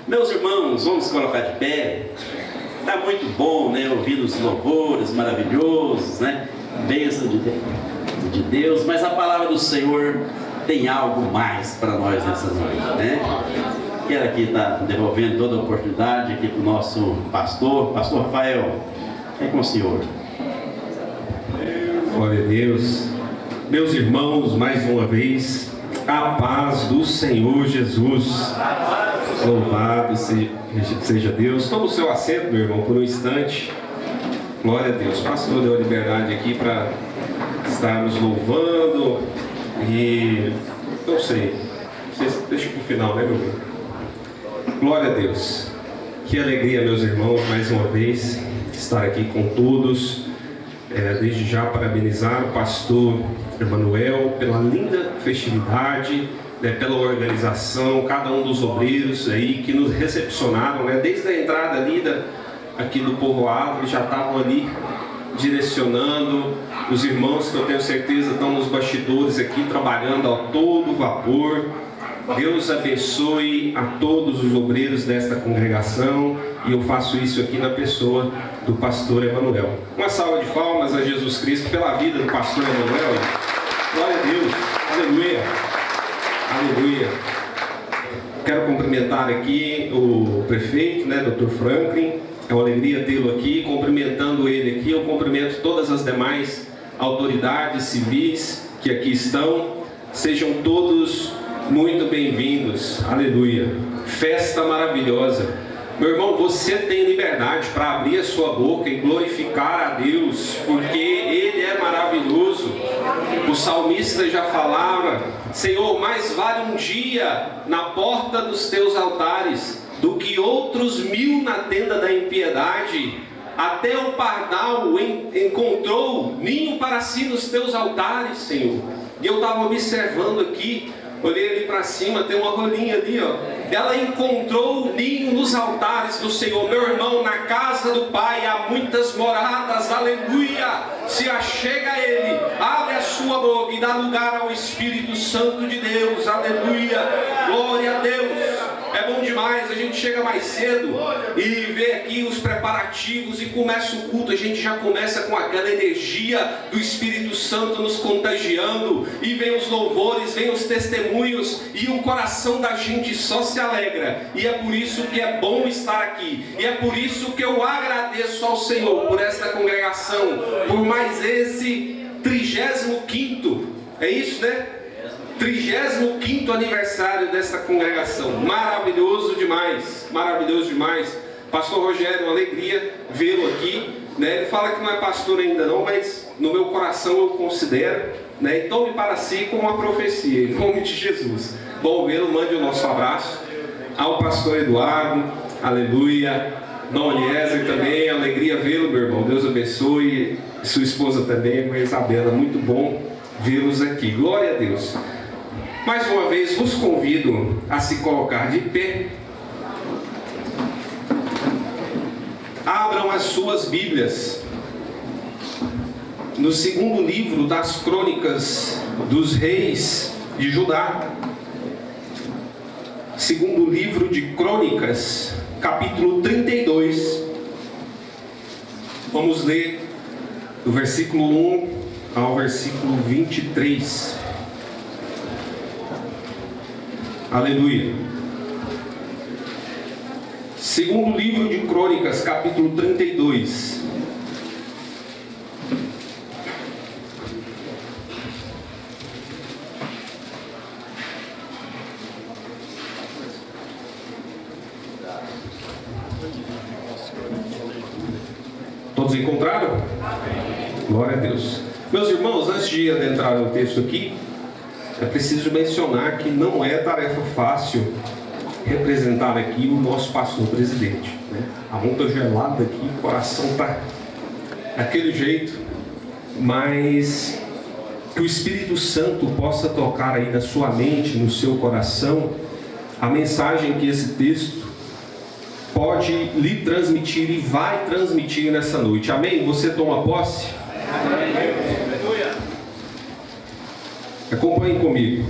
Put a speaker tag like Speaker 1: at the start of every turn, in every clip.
Speaker 1: Meus irmãos, vamos colocar de pé. Está muito bom, né? Ouvir os louvores maravilhosos, né? Bênção de Deus, mas a palavra do Senhor tem algo mais para nós nessa noite, né? Quero aqui estar devolvendo toda a oportunidade aqui para o nosso pastor Rafael. É com o senhor.
Speaker 2: Glória a Deus. Meus irmãos, mais uma vez, a paz do Senhor Jesus. Louvado seja Deus. Toma o seu assento, meu irmão, por um instante. Glória a Deus. O pastor deu a liberdade aqui para estarmos louvando. E não sei, vocês deixam para o final, né, meu irmão? Glória a Deus. Que alegria, meus irmãos, mais uma vez estar aqui com todos. Desde já parabenizar o pastor Emanuel pela linda festividade, pela organização, cada um dos obreiros aí que nos recepcionaram, desde a entrada ali aqui do povoado, eles já estavam ali direcionando. Os irmãos que eu tenho certeza estão nos bastidores aqui trabalhando a todo vapor. Deus abençoe a todos os obreiros desta congregação, e eu faço isso aqui na pessoa do pastor Emanuel. Uma salva de palmas a Jesus Cristo pela vida do pastor Emanuel. Glória a Deus, aleluia, aleluia. Quero cumprimentar aqui o prefeito, Dr. Franklin. É uma alegria tê-lo aqui. Cumprimentando ele aqui, eu cumprimento todas as demais autoridades civis que aqui estão. Sejam todos muito bem-vindos, aleluia. Festa maravilhosa. Meu irmão, você tem liberdade para abrir a sua boca e glorificar a Deus, porque Ele é maravilhoso. O salmista já falava: Senhor, mais vale um dia na porta dos teus altares do que outros 1000 na tenda da impiedade. Até o pardal encontrou ninho para si nos teus altares, Senhor. E eu estava observando aqui, olhei ali para cima, tem uma rolinha ali, ó. Ela encontrou ninho nos altares do Senhor. Meu irmão, na casa do Pai há muitas moradas, aleluia. Se achega a Ele, abre a sua boca e dá lugar ao Espírito Santo de Deus, aleluia. Glória a Deus. É bom demais, a gente chega mais cedo e vê aqui os preparativos e começa o culto. A gente já começa com aquela energia do Espírito Santo nos contagiando, e vem os louvores, vem os testemunhos, e o coração da gente só se alegra. E é por isso que é bom estar aqui, e é por isso que eu agradeço ao Senhor por esta congregação, por mais esse 35º, é isso, 35º aniversário dessa congregação. Maravilhoso demais, maravilhoso demais. Pastor Rogério, uma alegria vê-lo aqui, Ele fala que não é pastor ainda não, mas no meu coração eu considero, E tome para si como uma profecia, em nome de Jesus. Bom vê-lo, mande o nosso abraço ao pastor Eduardo, aleluia. Irmão Eliezer também, alegria vê-lo, meu irmão. Deus abençoe. Sua esposa também, a Isabela, muito bom vê-los aqui. Glória a Deus. Mais uma vez, vos convido a se colocar de pé. Abram as suas Bíblias no segundo livro das Crônicas dos Reis de Judá. Segundo livro de Crônicas, capítulo 32. Vamos ler do versículo 1 ao versículo 23. Aleluia. Segundo livro de Crônicas, capítulo 32. Todos encontraram? Glória a Deus. Meus irmãos, antes de adentrar no texto aqui, é preciso mencionar que não é tarefa fácil representar aqui o nosso pastor presidente, A mão está gelada aqui, o coração está daquele jeito, mas que o Espírito Santo possa tocar aí na sua mente, no seu coração, a mensagem que esse texto pode lhe transmitir e vai transmitir nessa noite. Amém? Você toma posse? Amém. Acompanhe comigo.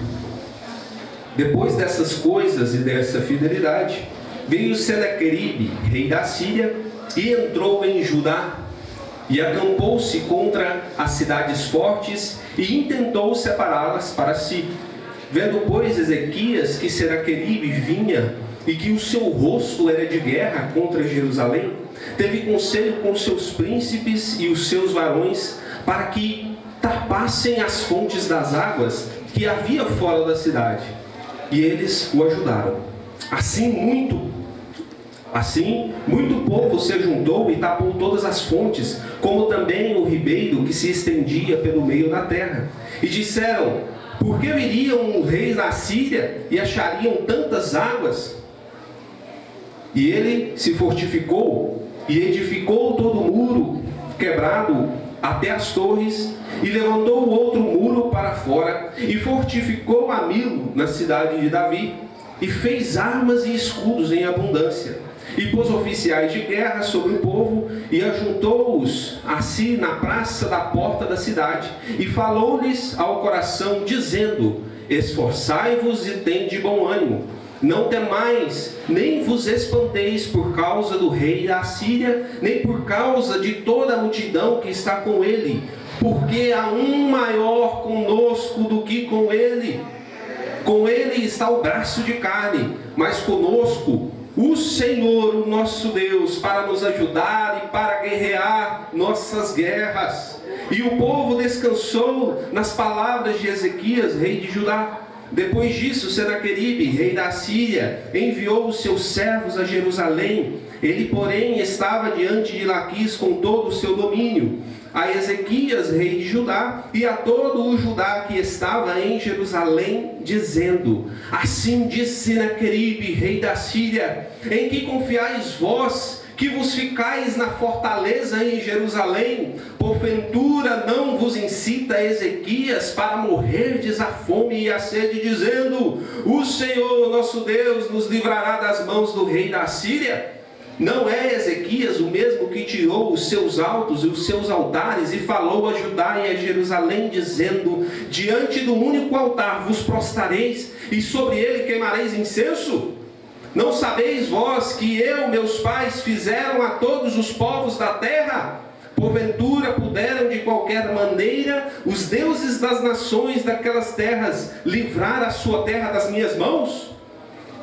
Speaker 2: Depois dessas coisas e dessa fidelidade, veio Senaqueribe, rei da Síria, e entrou em Judá, e acampou-se contra as cidades fortes, e intentou separá-las para si. Vendo, pois, Ezequias que Senaqueribe vinha, e que o seu rosto era de guerra contra Jerusalém, teve conselho com seus príncipes e os seus varões, para que tapassem as fontes das águas que havia fora da cidade. E eles o ajudaram. Assim muito povo se juntou e tapou todas as fontes, como também o ribeiro que se estendia pelo meio da terra. E disseram: por que viriam os reis da Síria e achariam tantas águas? E ele se fortificou e edificou todo o muro quebrado até as torres, e levantou o outro muro para fora, e fortificou a Milo na cidade de Davi, e fez armas e escudos em abundância, e pôs oficiais de guerra sobre o povo, e ajuntou-os a si na praça da porta da cidade, e falou-lhes ao coração, dizendo: esforçai-vos e tende bom ânimo, não temais, nem vos espanteis por causa do rei da Síria, nem por causa de toda a multidão que está com ele, porque há um maior conosco do que com ele. Com ele está o braço de carne, mas conosco o Senhor, o nosso Deus, para nos ajudar e para guerrear nossas guerras. E o povo descansou nas palavras de Ezequias, rei de Judá. Depois disso, Senaqueribe, rei da Síria, enviou os seus servos a Jerusalém. Ele, porém, estava diante de Laquis com todo o seu domínio. A Ezequias, rei de Judá, e a todo o Judá que estava em Jerusalém, dizendo: assim disse Senaqueribe, rei da Síria: em que confiais vós, que vos ficais na fortaleza em Jerusalém? Porventura não vos incita Ezequias para morrerdes a fome e a sede, dizendo: o Senhor nosso Deus nos livrará das mãos do rei da Síria? Não é Ezequias o mesmo que tirou os seus altos e os seus altares e falou a Judá e a Jerusalém, dizendo: diante do único altar vos prostrareis e sobre ele queimareis incenso? Não sabeis vós que eu, meus pais, fizeram a todos os povos da terra? Porventura puderam de qualquer maneira os deuses das nações daquelas terras livrar a sua terra das minhas mãos?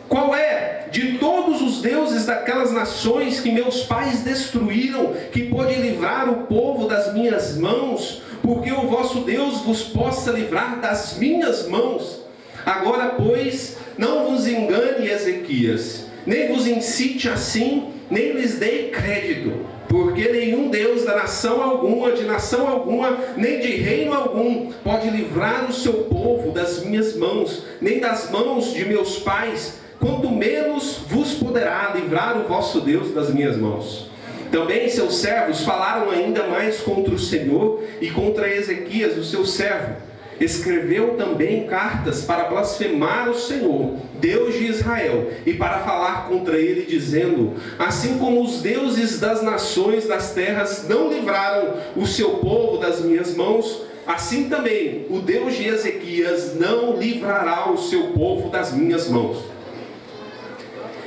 Speaker 2: Qual é de todos os deuses daquelas nações que meus pais destruíram, que pode livrar o povo das minhas mãos, porque o vosso Deus vos possa livrar das minhas mãos? Agora, pois, não vos engane Ezequias, nem vos incite assim, nem lhes dei crédito, porque nenhum Deus da nação alguma, de nação alguma, nem de reino algum, pode livrar o seu povo das minhas mãos, nem das mãos de meus pais, quanto menos vos poderá livrar o vosso Deus das minhas mãos. Também seus servos falaram ainda mais contra o Senhor e contra Ezequias, o seu servo. Escreveu também cartas para blasfemar o Senhor, Deus de Israel, e para falar contra ele, dizendo: assim como os deuses das nações das terras não livraram o seu povo das minhas mãos, assim também o Deus de Ezequias não livrará o seu povo das minhas mãos.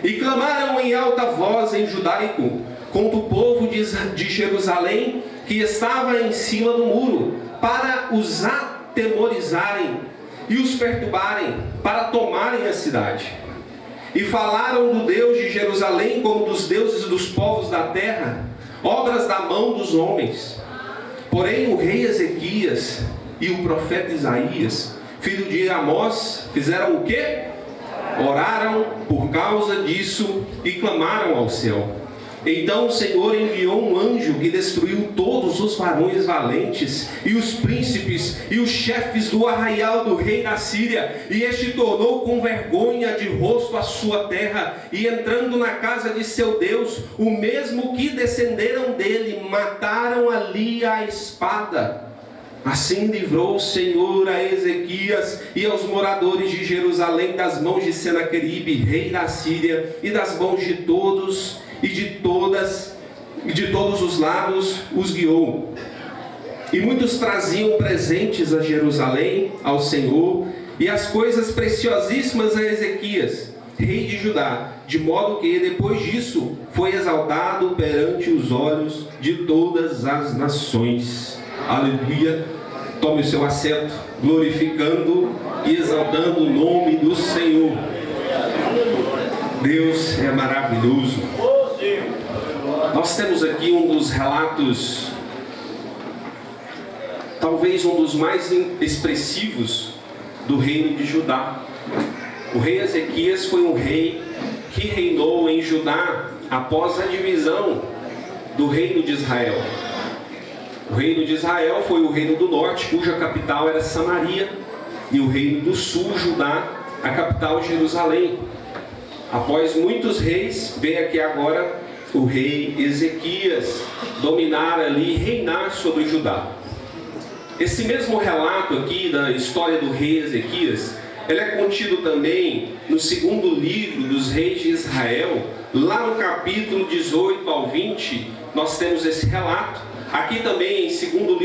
Speaker 2: E clamaram em alta voz em judaico contra o povo de Jerusalém, que estava em cima do muro, para os atemorizarem e os perturbarem, para tomarem a cidade. E falaram do Deus de Jerusalém como dos deuses dos povos da terra, obras da mão dos homens. Porém o rei Ezequias e o profeta Isaías, filho de Amós, fizeram o quê? Oraram por causa disso e clamaram ao céu. Então o Senhor enviou um anjo que destruiu todos os varões valentes e os príncipes e os chefes do arraial do rei da Síria, e este tornou com vergonha de rosto a sua terra, e entrando na casa de seu Deus, o mesmo que descenderam dele, mataram ali a espada. Assim livrou o Senhor a Ezequias e aos moradores de Jerusalém das mãos de Senaqueribe, rei da Síria, e das mãos de todos e de todos os lados os guiou. E muitos traziam presentes a Jerusalém, ao Senhor, e as coisas preciosíssimas a Ezequias. rei de Judá, de modo que depois disso foi exaltado perante os olhos de todas as nações. Aleluia. Tome o seu assento, glorificando e exaltando o nome do Senhor. Deus é maravilhoso. Nós temos aqui um dos relatos, talvez um dos mais expressivos do reino de Judá. O rei Ezequias foi um rei que reinou em Judá após a divisão do reino de Israel. O reino de Israel foi o reino do norte, cuja capital era Samaria, e o reino do sul, Judá, a capital Jerusalém. Após muitos reis, vem aqui agora o rei Ezequias dominar ali, reinar sobre Judá. Esse mesmo relato aqui da história do rei Ezequias, ele é contido também no segundo livro dos reis de Israel, lá no capítulo 18 ao 20, nós temos esse relato. Aqui também no segundo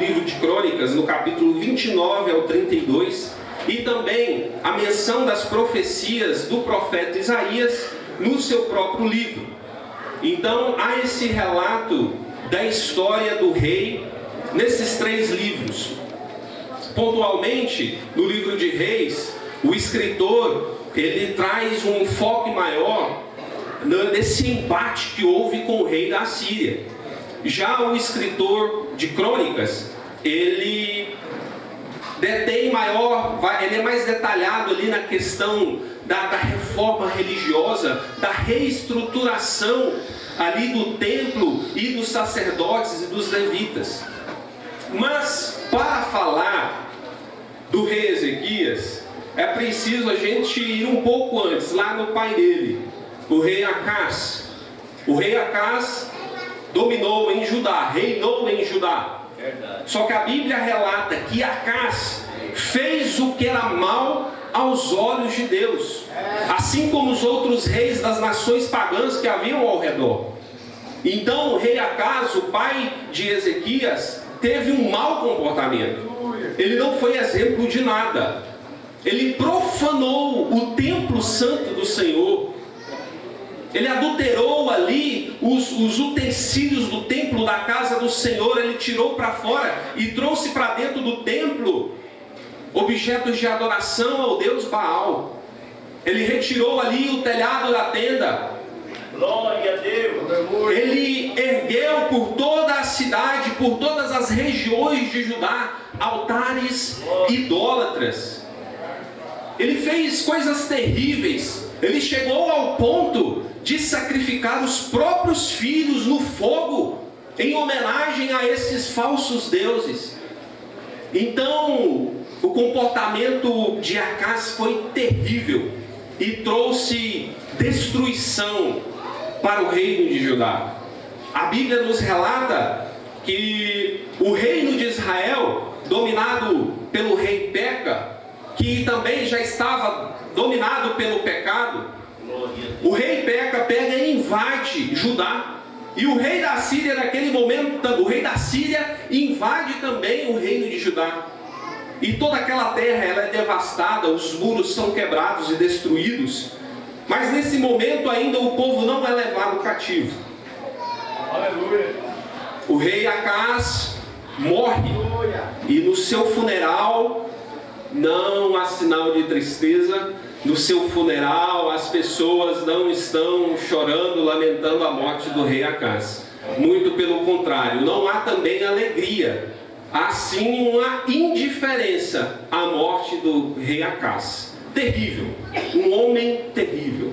Speaker 2: livro de Crônicas, no capítulo 29 ao 32, e também a menção das profecias do profeta Isaías no seu próprio livro. Então há esse relato da história do rei nesses 3 livros. Pontualmente, no livro de Reis, o escritor ele traz um enfoque maior nesse embate que houve com o rei da Assíria. Já o escritor de Crônicas, ele detém ele é mais detalhado ali na questão da reforma religiosa, da reestruturação ali do templo e dos sacerdotes e dos levitas. Mas para falar do rei Ezequias, é preciso a gente ir um pouco antes, lá no pai dele, o rei Acás. O rei Acás dominou em Judá, reinou em Judá. Verdade. Só que a Bíblia relata que Acás fez o que era mal aos olhos de Deus, assim como os outros reis das nações pagãs que haviam ao redor. Então o rei Acás, o pai de Ezequias, teve um mau comportamento. Ele não foi exemplo de nada. Ele profanou o templo santo do Senhor. Ele adulterou ali os utensílios do templo, da casa do Senhor. Ele tirou para fora e trouxe para dentro do templo objetos de adoração ao Deus Baal. Ele retirou ali o telhado da tenda. Glória a Deus. Ele ergueu por toda a cidade, por todas as regiões de Judá, altares idólatras. Ele fez coisas terríveis. Ele chegou ao ponto de sacrificar os próprios filhos no fogo, em homenagem a esses falsos deuses. Então, o comportamento de Acás foi terrível e trouxe destruição para o reino de Judá. A Bíblia nos relata que o reino de Israel, dominado pelo rei Peca, que também já estava dominado pelo pecado, o rei Peca pega e invade Judá. E o rei da Síria, naquele momento, o rei da Síria invade também o reino de Judá. E toda aquela terra ela é devastada, os muros são quebrados e destruídos. Mas nesse momento ainda o povo não é levado cativo. Aleluia. O rei Acás morre. E no seu funeral não há sinal de tristeza. No seu funeral as pessoas não estão chorando, lamentando a morte do rei Acás. Muito pelo contrário, não há também alegria. Há sim uma indiferença à morte do rei Acás. Terrível, um homem terrível.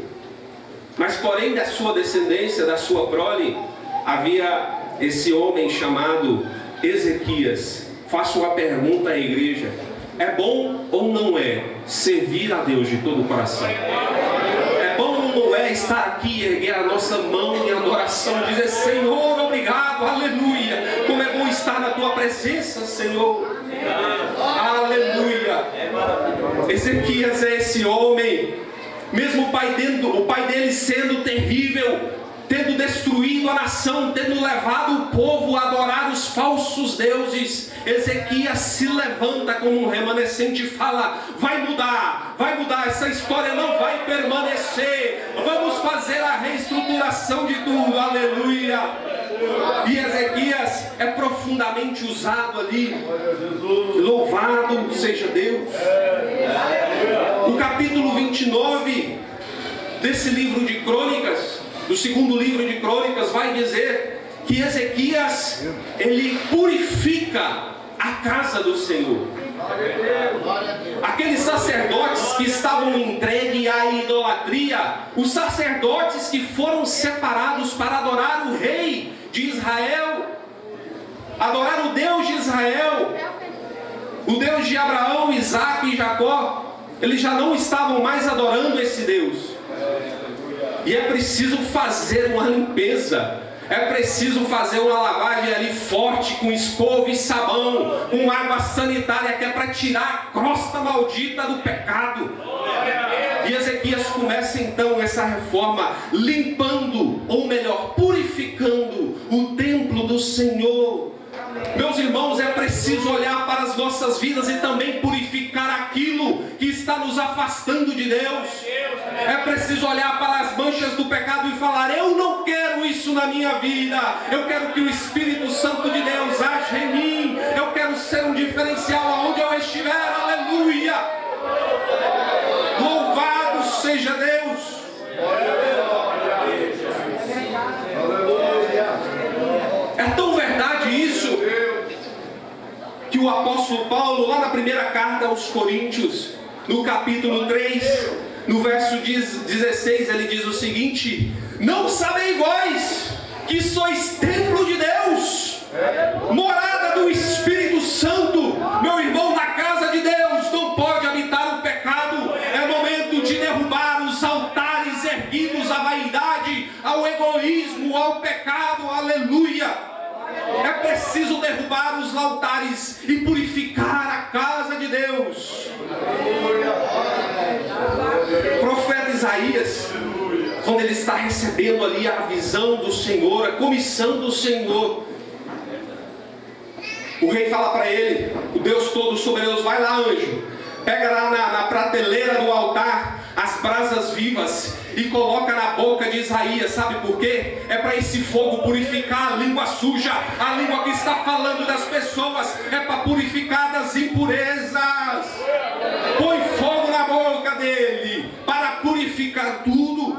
Speaker 2: Mas porém da sua descendência, da sua prole, havia esse homem chamado Ezequias. Faço uma pergunta à igreja: é bom ou não é servir a Deus de todo o coração? É bom ou não é estar aqui e erguer a nossa mão em adoração, dizer: Senhor, obrigado, aleluia, como é bom estar na tua presença, Senhor. Aleluia. Ezequias é esse homem, mesmo o pai dele sendo terrível, tendo destruído a nação, tendo levado o povo a adorar os falsos deuses, Ezequias se levanta como um remanescente e fala: vai mudar, essa história não vai permanecer, vamos fazer a reestruturação de tudo, aleluia. E Ezequias é profundamente usado ali, louvado seja Deus. O capítulo 29 desse livro de Crônicas, do segundo livro de Crônicas, vai dizer que Ezequias, ele purifica a casa do Senhor. Aqueles sacerdotes que estavam entregues à idolatria, os sacerdotes que foram separados para adorar o rei de Israel, adorar o Deus de Israel, o Deus de Abraão, Isaque e Jacó, eles já não estavam mais adorando esse Deus. E é preciso fazer uma limpeza, é preciso fazer uma lavagem ali forte, com escova e sabão, com água sanitária, que é para tirar a crosta maldita do pecado. E Ezequias começa então essa reforma, limpando, ou melhor, purificando o templo do Senhor. Meus irmãos, é preciso olhar para as nossas vidas e também purificar aquilo que está nos afastando de Deus. É preciso olhar para as manchas do pecado e falar: eu não quero isso na minha vida, eu quero que o Espírito Santo de Deus aja em mim, eu quero ser um diferencial aonde eu estiver, aleluia. Louvado seja Deus. É tão verdade isso, que o apóstolo Paulo, lá na primeira carta aos Coríntios, no capítulo 3, no verso 16, ele diz o seguinte: não sabeis vós que sois templo de Deus, morada do Espírito Santo? Meu irmão, na casa de Deus não pode habitar o pecado. É momento de derrubar os altares erguidos à vaidade, ao egoísmo, ao pecado, aleluia. É preciso derrubar os altares e purificar a casa de Deus. O profeta Isaías, quando ele está recebendo ali a visão do Senhor, a comissão do Senhor, o rei fala para ele, o Deus todo soberano: vai lá, anjo, pega lá na prateleira do altar as brasas vivas e coloca na boca de Isaías. Sabe por quê? É para esse fogo purificar a língua suja, a língua que está falando das pessoas, é para purificar das impurezas. Põe fogo na boca dele para purificar tudo.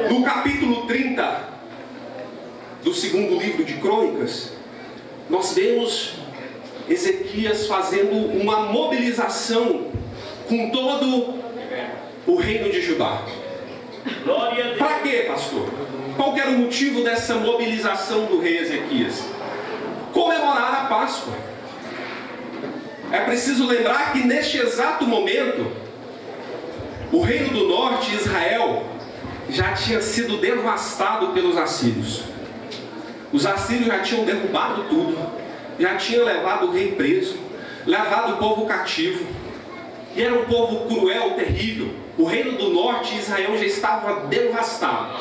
Speaker 2: No capítulo 30 do segundo livro de Crônicas, nós vemos Ezequias fazendo uma mobilização com todo o reino de Judá. Para quê, pastor? Qual que era o motivo dessa mobilização do rei Ezequias? Comemorar a Páscoa. É preciso lembrar que neste exato momento, o reino do norte, Israel, já tinha sido devastado pelos assírios. Os assírios já tinham derrubado tudo, já tinham levado o rei preso, levado o povo cativo, e era um povo cruel, terrível. O reino do norte, Israel, já estava devastado,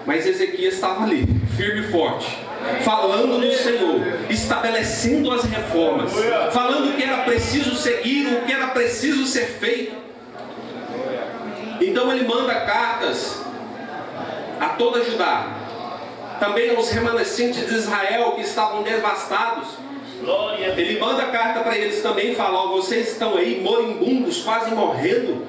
Speaker 2: mas Ezequias estava ali, firme e forte, falando do Senhor, estabelecendo as reformas, falando o que era preciso seguir, o que era preciso ser feito. Então ele manda cartas a toda Judá, também aos remanescentes de Israel que estavam devastados. Ele manda carta para eles também, fala: ó, vocês estão aí moribundos, quase morrendo,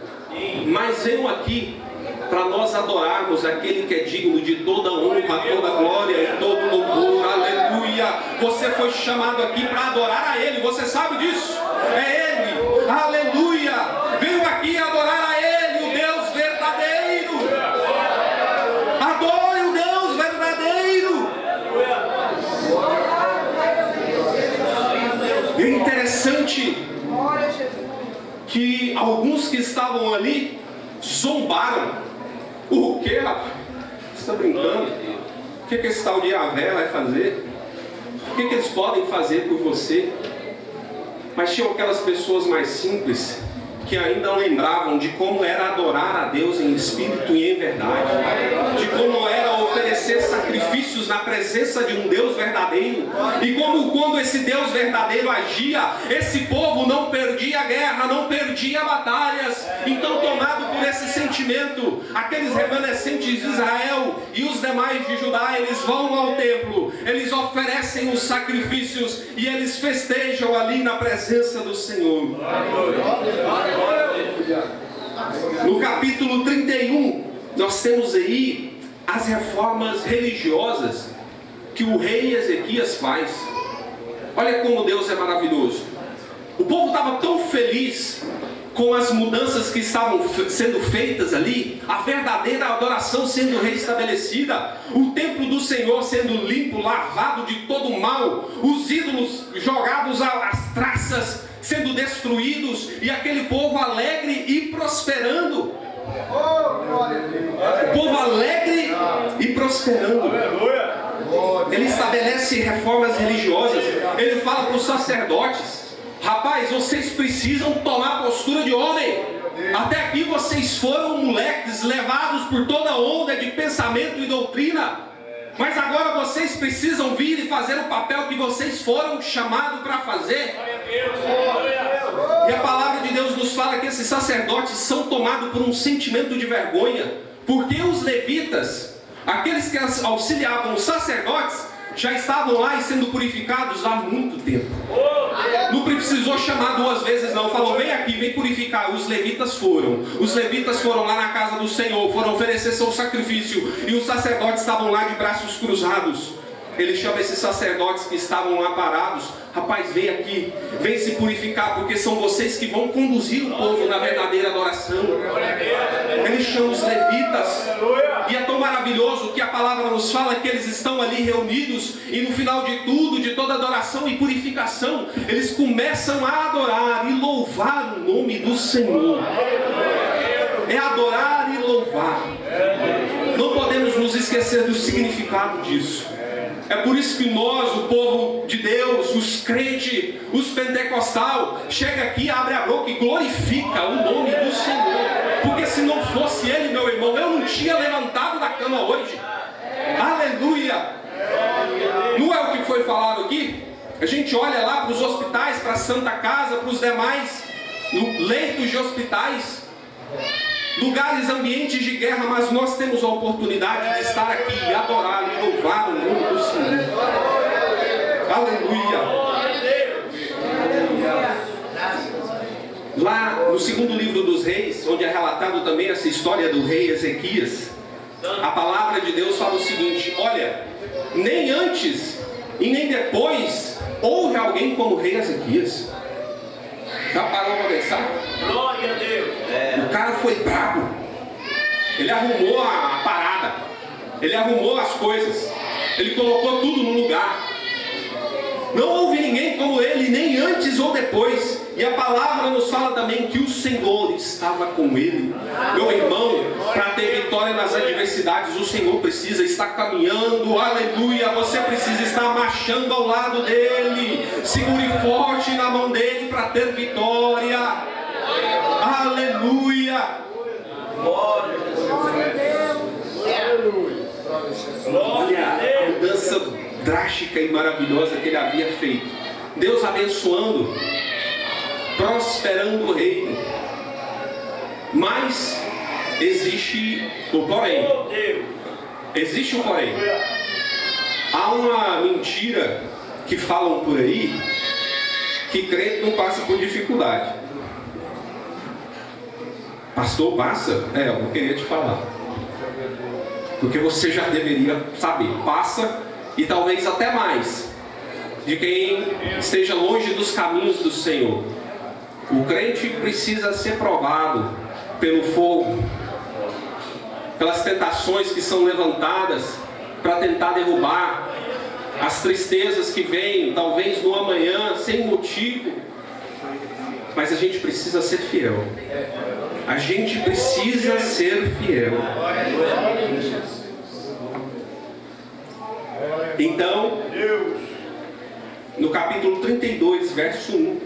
Speaker 2: mas venham aqui para nós adorarmos aquele que é digno de toda honra, toda glória e todo louvor, aleluia. Você foi chamado aqui para adorar a Ele, você sabe disso? É Ele, aleluia. Venham aqui adorar a Ele, o Deus verdadeiro. Adore o Deus verdadeiro. É interessante que alguns que estavam ali zombaram. O que, rapaz? Você está brincando? O que esse tal de Yahvé vai fazer? O que eles podem fazer por você? Mas tinham aquelas pessoas mais simples que ainda lembravam de como era adorar a Deus em espírito e em verdade, de como era oferecer sacrifícios na presença de um Deus verdadeiro, e como quando esse Deus verdadeiro agia, esse povo não perdia guerra, não perdia batalhas. Então, tomado por esse sentimento, aqueles remanescentes de Israel e os demais de Judá, eles vão ao templo, eles oferecem os sacrifícios e eles festejam ali na presença do Senhor. No capítulo 31, nós temos aí as reformas religiosas que o rei Ezequias faz. Olha como Deus é maravilhoso. O povo estava tão feliz com as mudanças que estavam sendo feitas ali, a verdadeira adoração sendo restabelecida, o templo do Senhor sendo limpo, lavado de todo o mal, os ídolos jogados às traças, sendo destruídos, e aquele povo alegre e prosperando. O povo alegre e prosperando. Ele estabelece reformas religiosas. Ele fala para os sacerdotes: rapaz, vocês precisam tomar a postura de homem. Até aqui vocês foram moleques levados por toda onda de pensamento e doutrina, mas agora vocês precisam vir e fazer o papel que vocês foram chamados para fazer. E a palavra de Deus nos fala que esses sacerdotes são tomados por um sentimento de vergonha, porque os levitas, aqueles que auxiliavam os sacerdotes, já estavam lá e sendo purificados há muito tempo. Não precisou chamar duas vezes não. Falou: vem aqui, vem purificar. Os levitas foram lá na casa do Senhor, foram oferecer seu sacrifício, e os sacerdotes estavam lá de braços cruzados. Ele chama esses sacerdotes que estavam lá parados: rapaz, vem aqui, vem se purificar, porque são vocês que vão conduzir o povo na verdadeira adoração. Ele chama os levitas, e é tão maravilhoso que a palavra nos fala que eles estão ali reunidos, e no final de tudo, de toda adoração e purificação, eles começam a adorar e louvar o nome do Senhor. É adorar e louvar. Não podemos nos esquecer do significado disso. É por isso que nós, o povo de Deus, os crentes, os pentecostal, chega aqui, abre a boca e glorifica o nome do Senhor. Porque se não fosse Ele, meu irmão, eu não tinha levantado da cama hoje. Aleluia! Não é o que foi falado aqui? A gente olha lá para os hospitais, para a Santa Casa, para os demais leitos de hospitais, lugares, ambientes de guerra, mas nós temos a oportunidade de estar aqui e adorar e louvar o nome do Senhor. Aleluia! Lá no segundo livro dos reis, onde é relatado também essa história do rei Ezequias, a palavra de Deus fala o seguinte: olha, nem antes e nem depois houve alguém como o rei Ezequias. Já parou para pensar?
Speaker 3: Glória a Deus.
Speaker 2: O cara foi brabo. Ele arrumou a parada. Ele arrumou as coisas. Ele colocou tudo no lugar. Não houve ninguém como ele, nem antes ou depois. E a palavra nos fala também que o Senhor estava com ele. Meu irmão, para ter vitória nas adversidades, o Senhor precisa estar caminhando. Aleluia! Você precisa estar marchando ao lado dele. Segure forte na mão dele para ter vitória. Aleluia!
Speaker 3: Glória a Deus.
Speaker 2: Olha a mudança drástica e maravilhosa que ele havia feito. Deus abençoando, prosperando o reino. Mas existe o porém. Existe o porém. Há uma mentira que falam por aí, que crente não passa por dificuldade. Pastor, passa? Eu queria te falar. Porque você já deveria saber. Passa, e talvez até mais, de quem esteja longe dos caminhos do Senhor. O crente precisa ser provado pelo fogo, pelas tentações que são levantadas para tentar derrubar, as tristezas que vêm, talvez no amanhã, sem motivo. Mas a gente precisa ser fiel. A gente precisa ser fiel. Então, no capítulo 32, verso 1,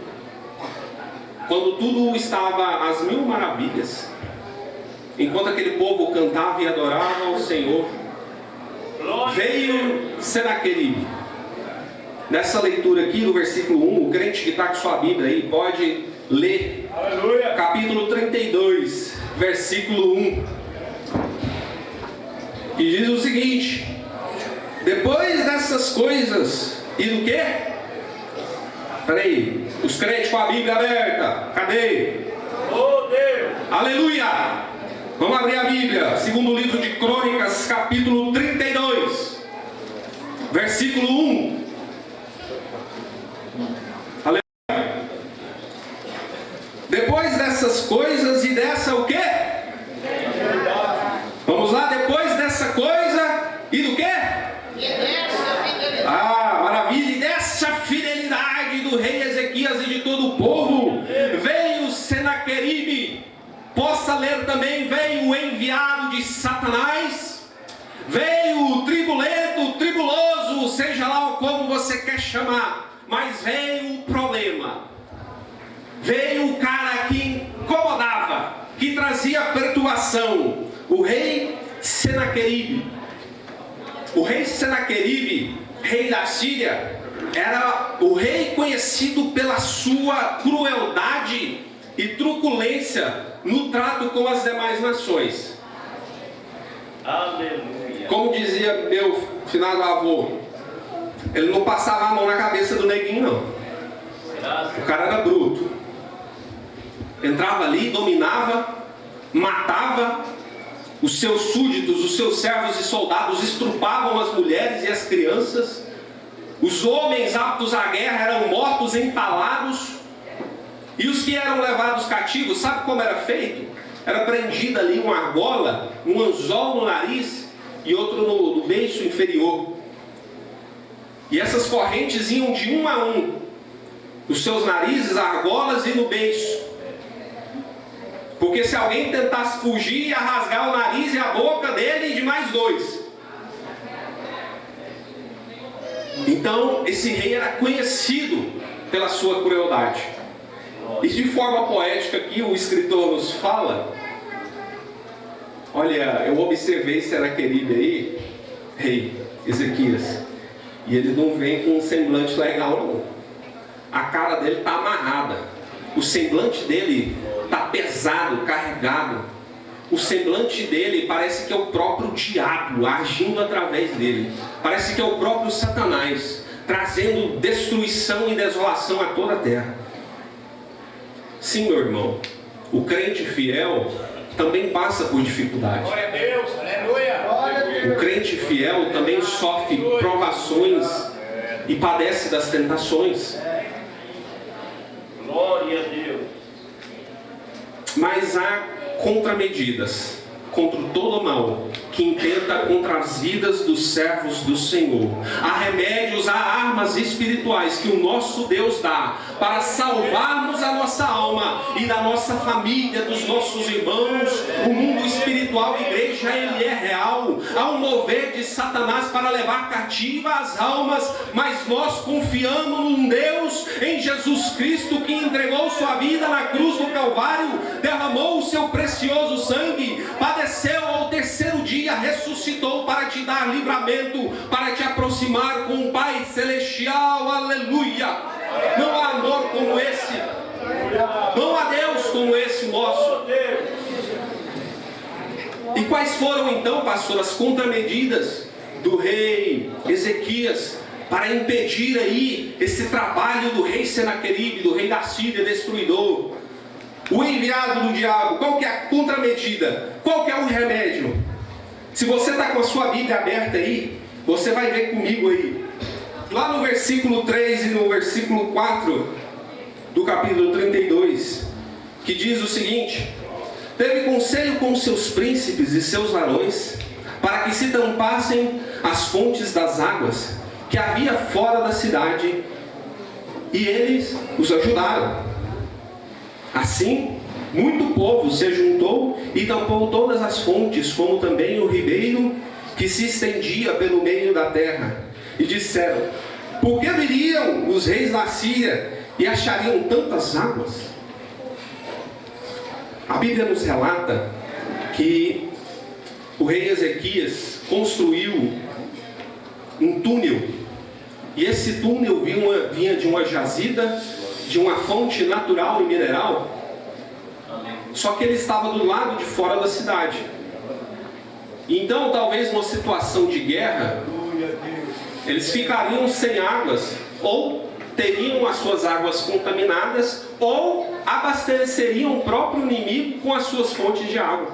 Speaker 2: quando tudo estava às mil maravilhas, enquanto aquele povo cantava e adorava ao Senhor, veio Senaqueribe. Nessa leitura aqui, no versículo 1, o crente que está com sua Bíblia aí pode ler. Aleluia. Capítulo 32, versículo 1, que diz o seguinte: depois dessas coisas, e do quê? Peraí, os crentes com a Bíblia aberta, cadê? Oh Deus! Aleluia! Vamos abrir a Bíblia, segundo livro de Crônicas, capítulo 32, versículo 1. Depois dessas coisas e dessa o quê? Vamos lá, depois dessa coisa e do quê? Ah, maravilha! E dessa fidelidade do rei Ezequias e de todo o povo, veio Senaqueribe. Possa ler também: veio o enviado de Satanás, veio o tribulento, tribuloso, seja lá como você quer chamar, mas veio o problema. Veio o cara que incomodava, que trazia perturbação, o rei Senaqueribe. O rei Senaqueribe, rei da Síria, era o rei conhecido pela sua crueldade e truculência no trato com as demais nações. Aleluia. Como dizia meu finado avô, ele não passava a mão na cabeça do neguinho, não. O cara era bruto. Entrava ali, dominava, matava os seus súditos, os seus servos e soldados, estrupavam as mulheres e as crianças. Os homens aptos à guerra eram mortos, empalados. E os que eram levados cativos, sabe como era feito? Era prendida ali uma argola, um anzol no nariz e outro no beiço inferior. E essas correntes iam de um a um, os seus narizes, argolas e no beiço. Porque se alguém tentasse fugir, ia rasgar o nariz e a boca dele e de mais dois. Então, esse rei era conhecido pela sua crueldade. E de forma poética aqui o escritor nos fala: olha, eu observei Senaqueribe aí, rei Ezequias, e ele não vem com um semblante legal não. A cara dele está amarrada, o semblante dele está pesado, carregado. O semblante dele parece que é o próprio diabo agindo através dele. Parece que é o próprio Satanás trazendo destruição e desolação a toda a terra. Sim, meu irmão, o crente fiel também passa por dificuldade. Glória a Deus, aleluia. O crente fiel também sofre provações e padece das tentações. Glória a Deus. Mas há contramedidas contra todo o mal que intenta contra as vidas dos servos do Senhor. Há remédios, há armas espirituais que o nosso Deus dá para salvarmos a nossa alma e da nossa família, dos nossos irmãos. O mundo espiritual, igreja, ele é real. Há um mover de Satanás para levar cativa as almas, mas nós confiamos num Deus, em Jesus Cristo, que entregou sua vida na cruz do Calvário, derramou o seu precioso sangue, padeceu ao terceiro dia, ressuscitou para te dar livramento, para te aproximar com o Pai Celestial. Aleluia! Não há amor como esse, não há Deus como esse nosso. E quais foram então, pastor, as contramedidas do rei Ezequias para impedir aí esse trabalho do rei Senaqueribe, do rei da Síria destruidor, o enviado do diabo? Qual que é a contramedida? Qual que é o remédio? Se você está com a sua Bíblia aberta aí, você vai ver comigo aí, lá no versículo 3 e no versículo 4 do capítulo 32, que diz o seguinte: teve conselho com seus príncipes e seus varões, para que se tampassem as fontes das águas que havia fora da cidade, e eles os ajudaram. Assim, muito povo se juntou e tampou todas as fontes, como também o ribeiro que se estendia pelo meio da terra. E disseram: por que viriam os reis da Síria e achariam tantas águas? A Bíblia nos relata que o rei Ezequias construiu um túnel, e esse túnel vinha de uma jazida, de uma fonte natural e mineral, só que ele estava do lado de fora da cidade. Então, talvez numa situação de guerra, eles ficariam sem águas, ou teriam as suas águas contaminadas, ou abasteceriam o próprio inimigo com as suas fontes de água.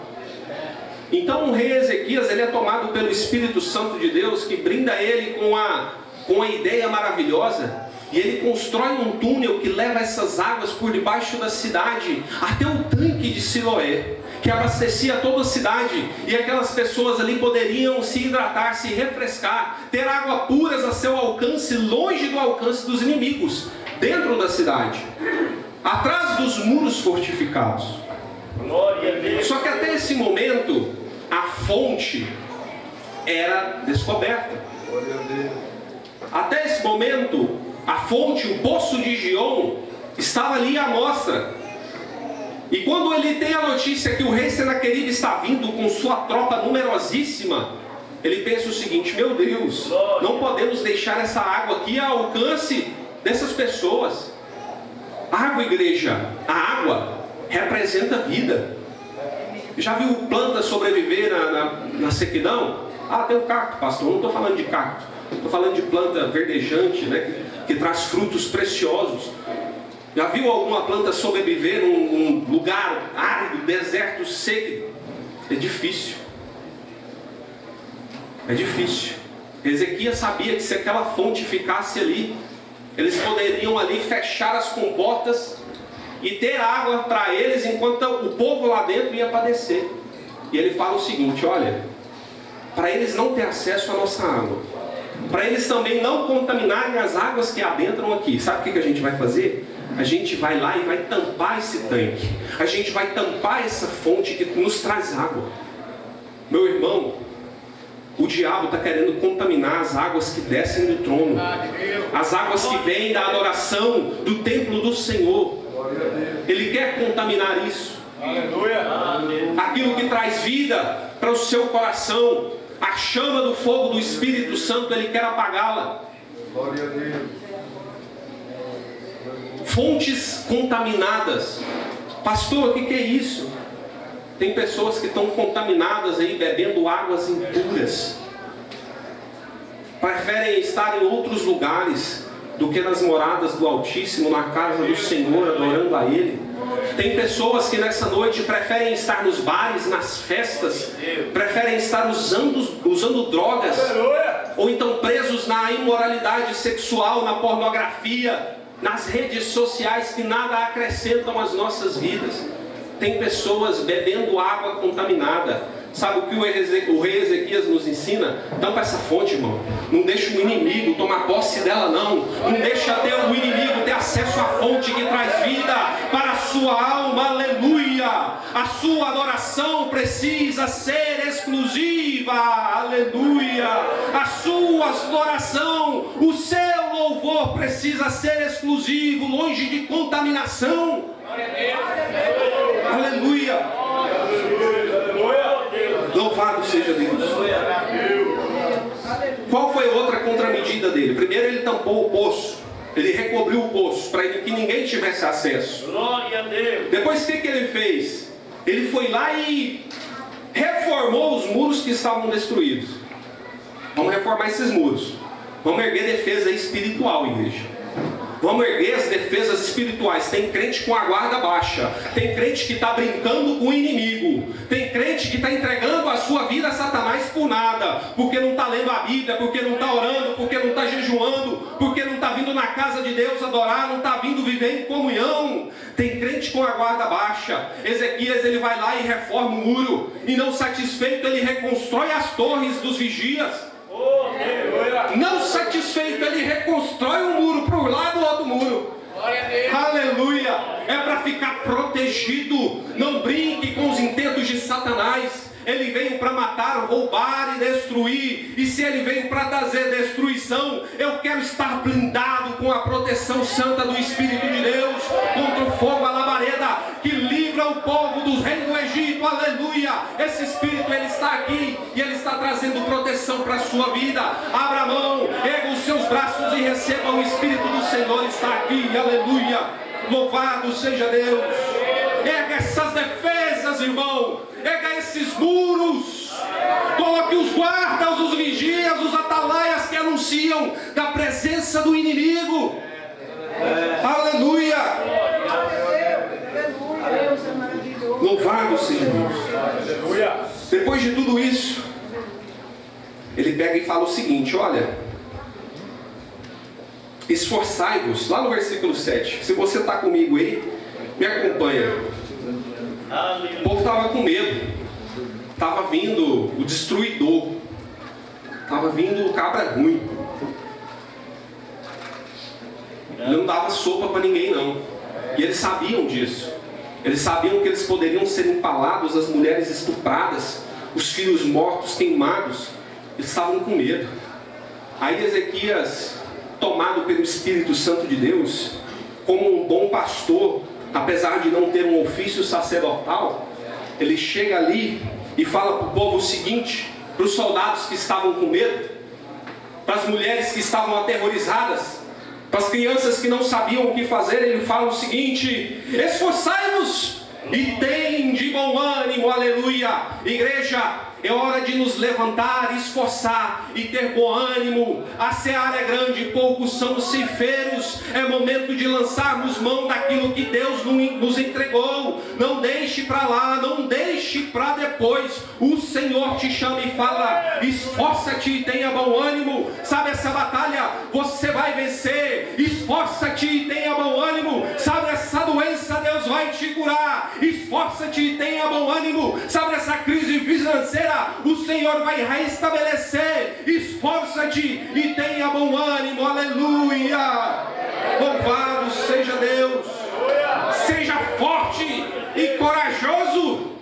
Speaker 2: Então o rei Ezequias, ele é tomado pelo Espírito Santo de Deus, que brinda ele com a ideia maravilhosa, e ele constrói um túnel que leva essas águas por debaixo da cidade até o tanque de Siloé, que abastecia toda a cidade, e aquelas pessoas ali poderiam se hidratar, se refrescar, ter água puras a seu alcance, longe do alcance dos inimigos, dentro da cidade, atrás dos muros fortificados. Só que até esse momento a fonte era descoberta. Até esse momento a fonte, o poço de Gion, estava ali à mostra. E quando ele tem a notícia que o rei Senaqueribe está vindo com sua tropa numerosíssima, ele pensa o seguinte: meu Deus, não podemos deixar essa água aqui ao alcance dessas pessoas. Água, igreja, a água representa vida. Já viu planta sobreviver na sequidão? Ah, tem um cacto, pastor. Não estou falando de cacto, estou falando de planta verdejante, né, que traz frutos preciosos. Já viu alguma planta sobreviver num lugar árido, deserto, seco? É difícil. É difícil. Ezequias sabia que se aquela fonte ficasse ali, eles poderiam ali fechar as comportas e ter água para eles, enquanto o povo lá dentro ia padecer. E ele fala o seguinte: olha, para eles não ter acesso à nossa água, para eles também não contaminarem as águas que adentram aqui, sabe o que a gente vai fazer? A gente vai lá e vai tampar esse tanque, a gente vai tampar essa fonte que nos traz água. Meu irmão, o diabo está querendo contaminar as águas que descem do trono, as águas que vêm da adoração do templo do Senhor. Ele quer contaminar isso. Aquilo que traz vida para o seu coração, a chama do fogo do Espírito Santo, ele quer apagá-la. Fontes contaminadas. Pastor, o que é isso? Tem pessoas que estão contaminadas aí, bebendo águas impuras. Preferem estar em outros lugares do que nas moradas do Altíssimo, na casa do Senhor, adorando a Ele. Tem pessoas que nessa noite preferem estar nos bares, nas festas, preferem estar usando drogas, ou então presos na imoralidade sexual, na pornografia, nas redes sociais que nada acrescentam às nossas vidas. Tem pessoas bebendo água contaminada. Sabe o que o rei Ezequias nos ensina? Tampa essa fonte, irmão. Não deixa o inimigo tomar posse dela, não. Não deixa o inimigo ter acesso à fonte que traz vida para a sua alma. Aleluia! A sua adoração precisa ser exclusiva. Aleluia! A sua adoração, o seu louvor precisa ser exclusivo, longe de contaminação. Aleluia! Louvado seja Deus. Qual foi a outra contramedida dele? Primeiro, ele tampou o poço. Ele recobriu o poço para que ninguém tivesse acesso.
Speaker 3: Glória a Deus.
Speaker 2: Depois, o que ele fez? Ele foi lá e reformou os muros que estavam destruídos. Vamos reformar esses muros. Vamos erguer defesa espiritual, igreja. Vamos erguer as defesas espirituais. Tem crente com a guarda baixa. Tem crente que está brincando com o inimigo. Tem crente que está entregando a sua vida a Satanás por nada. Porque não está lendo a Bíblia, porque não está orando, porque não está jejuando, porque não está vindo na casa de Deus adorar, não está vindo viver em comunhão. Tem crente com a guarda baixa. Ezequias, ele vai lá e reforma o muro. E não satisfeito, ele reconstrói as torres dos vigias. Não satisfeito, ele reconstrói um muro para o lado do outro muro. Aleluia! É para ficar protegido. Não brinque com os intentos de Satanás. ele veio para matar, roubar e destruir. E se ele veio para trazer destruição, eu quero estar blindado com a proteção santa do Espírito de Deus contra o fogo, a labareda que livra o povo dos reis do Egito. Aleluia! Esse Espírito, ele está aqui e ele está trazendo proteção para a sua vida. Abra a mão, erga os seus braços e receba o Espírito do Senhor. Está aqui, aleluia! Louvado seja Deus! Erga essas defesas, irmão. Erga esses muros. Coloque os guardas, os vigias, os atalaias que anunciam da presença do inimigo. Aleluia! Louvado seja Deus. Depois de tudo isso, ele pega e fala o seguinte: olha, esforçai-vos, lá no versículo 7. Se você está comigo aí, me acompanha. O povo estava com medo. Estava vindo o destruidor. Estava vindo o cabra ruim. Ele não dava sopa para ninguém, não. E eles sabiam disso. Eles sabiam que eles poderiam ser empalados, as mulheres estupradas, os filhos mortos, queimados. Eles estavam com medo. Aí Ezequias, tomado pelo Espírito Santo de Deus, como um bom pastor, apesar de não ter um ofício sacerdotal, ele chega ali e fala para o povo o seguinte, para os soldados que estavam com medo, para as mulheres que estavam aterrorizadas, para as crianças que não sabiam o que fazer. Ele fala o seguinte: esforçai-vos e tem de bom ânimo. Aleluia! Igreja, é hora de nos levantar, esforçar e ter bom ânimo. A seara é grande, poucos são os ceifeiros. É momento de lançarmos mão daquilo que Deus nos entregou. Não deixe para lá, não deixe para depois. O Senhor te chama e fala: esforça-te e tenha bom ânimo. Sabe essa batalha? Você vai vencer. Esforça-te e tenha bom ânimo. Sabe essa doença? Deus vai te curar. Esforça-te e tenha bom ânimo. Sabe essa crise financeira? O Senhor vai restabelecer. Esforça-te e tenha bom ânimo. Aleluia! Louvado seja Deus. Seja forte e corajoso.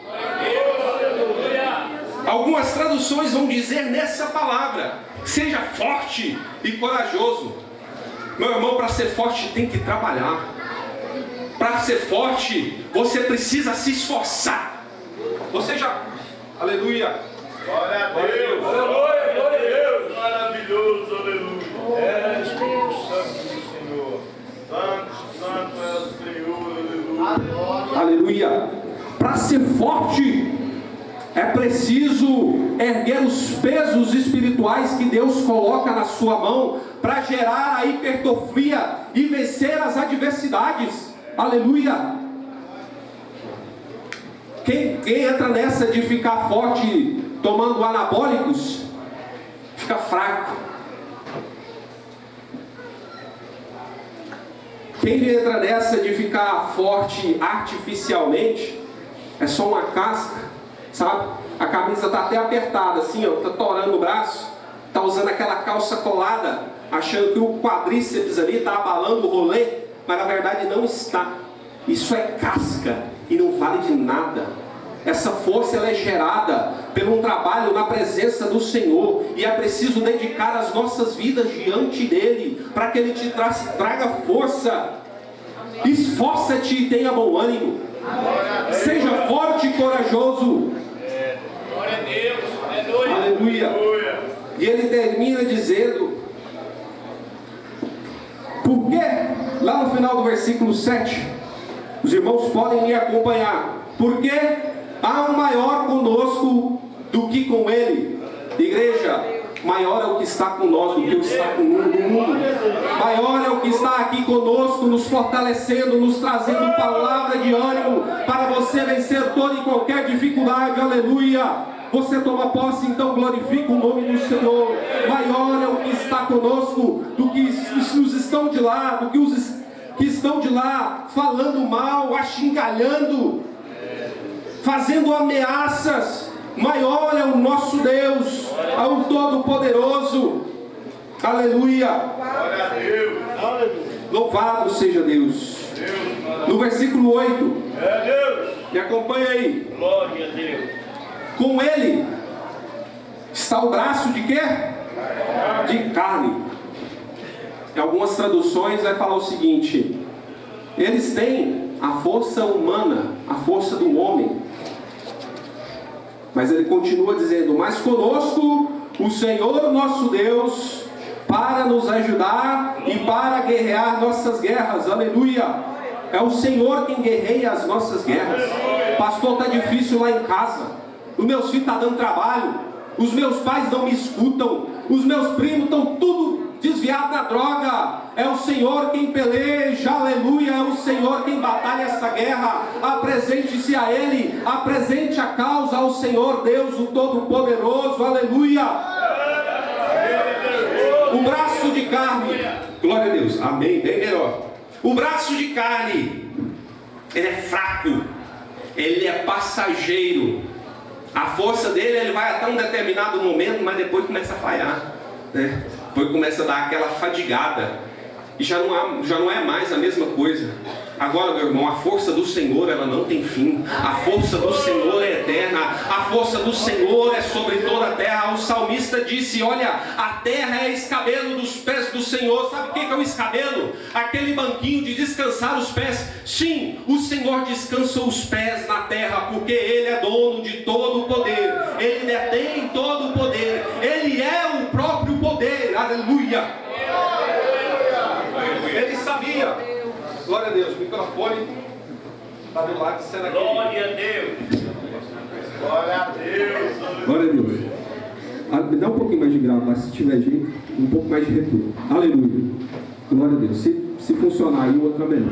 Speaker 2: Algumas traduções vão dizer nessa palavra: seja forte e corajoso. Meu irmão, para ser forte tem que trabalhar. Para ser forte, você precisa se esforçar. Você já... Aleluia!
Speaker 3: Glória a Deus! Aleluia! Glória a Deus! Maravilhoso! Aleluia! És Deus, Santo do Senhor! Santo, Santo é o Senhor! Aleluia!
Speaker 2: Aleluia! Para ser forte, é preciso erguer os pesos espirituais que Deus coloca na sua mão para gerar a hipertrofia e vencer as adversidades. Aleluia! Quem entra nessa de ficar forte tomando anabólicos, fica fraco. Quem entra nessa de ficar forte artificialmente, é só uma casca, sabe? A camisa está até apertada assim, ó, está torando o braço, está usando aquela calça colada, achando que o quadríceps ali está abalando o rolê, mas na verdade não está. Isso é casca e não vale de nada. Essa força, ela é gerada pelo um trabalho na presença do Senhor, e é preciso dedicar as nossas vidas diante dele, para que ele te traga força. Esforça-te e tenha bom ânimo. Seja forte e corajoso.
Speaker 3: Glória a Deus!
Speaker 2: Aleluia! E ele termina dizendo, porque lá no final do versículo 7, os irmãos podem me acompanhar, porque há um maior conosco do que com ele. Igreja, maior é o que está com nós do que o que está com o mundo. Maior é o que está aqui conosco, nos fortalecendo, nos trazendo palavra de ânimo para você vencer toda e qualquer dificuldade. Aleluia! Você toma posse, então glorifica o nome do Senhor. Maior é o que está conosco do que os estão de lá, do que os que estão de lá falando mal, achincalhando, fazendo ameaças. Maior é o nosso Deus, é o Todo-Poderoso. Aleluia!
Speaker 3: Glória a Deus!
Speaker 2: Louvado seja Deus. No versículo 8,
Speaker 3: É Deus!
Speaker 2: me acompanha aí.
Speaker 3: Glória a Deus!
Speaker 2: Com ele está o braço de quê? De carne. Em algumas traduções vai falar o seguinte: eles têm a força humana, a força do homem. Mas ele continua dizendo: mas conosco o Senhor nosso Deus, para nos ajudar e para guerrear nossas guerras. Aleluia! É o Senhor quem guerreia as nossas guerras. Pastor, está difícil lá em casa, os meus filhos estão dando trabalho, os meus pais não me escutam, os meus primos estão tudo desviados da droga. É o Senhor quem peleja, aleluia. É o Senhor quem batalha essa guerra. Apresente-se a Ele, apresente a causa ao Senhor Deus, o Todo-Poderoso, aleluia. O braço de carne, glória a Deus, amém, bem melhor. O braço de carne, ele é fraco, ele é passageiro. A força dele, ele vai até um determinado momento, mas depois começa a falhar, né? Depois começa a dar aquela fadigada, e já não é mais a mesma coisa. Agora, meu irmão, a força do Senhor, ela não tem fim. A força do Senhor é eterna. A força do Senhor é sobre toda a terra. O salmista disse: olha, a terra é escabelo dos pés do Senhor. Sabe o que é o escabelo? Aquele banquinho de descansar os pés. Sim, o Senhor descansa os pés na terra, porque Ele é dono de todo o poder. Ele detém todo o poder. Ele é o próprio poder. Aleluia. Ele sabia. Glória a Deus. O microfone está do lado de cena aqui.
Speaker 3: Glória a Deus. Glória a Deus.
Speaker 2: Glória a Deus. Me dá um pouquinho mais de grau, mas se tiver jeito, um pouco mais de retorno. Aleluia. Glória a Deus. Se funcionar aí, o outro também.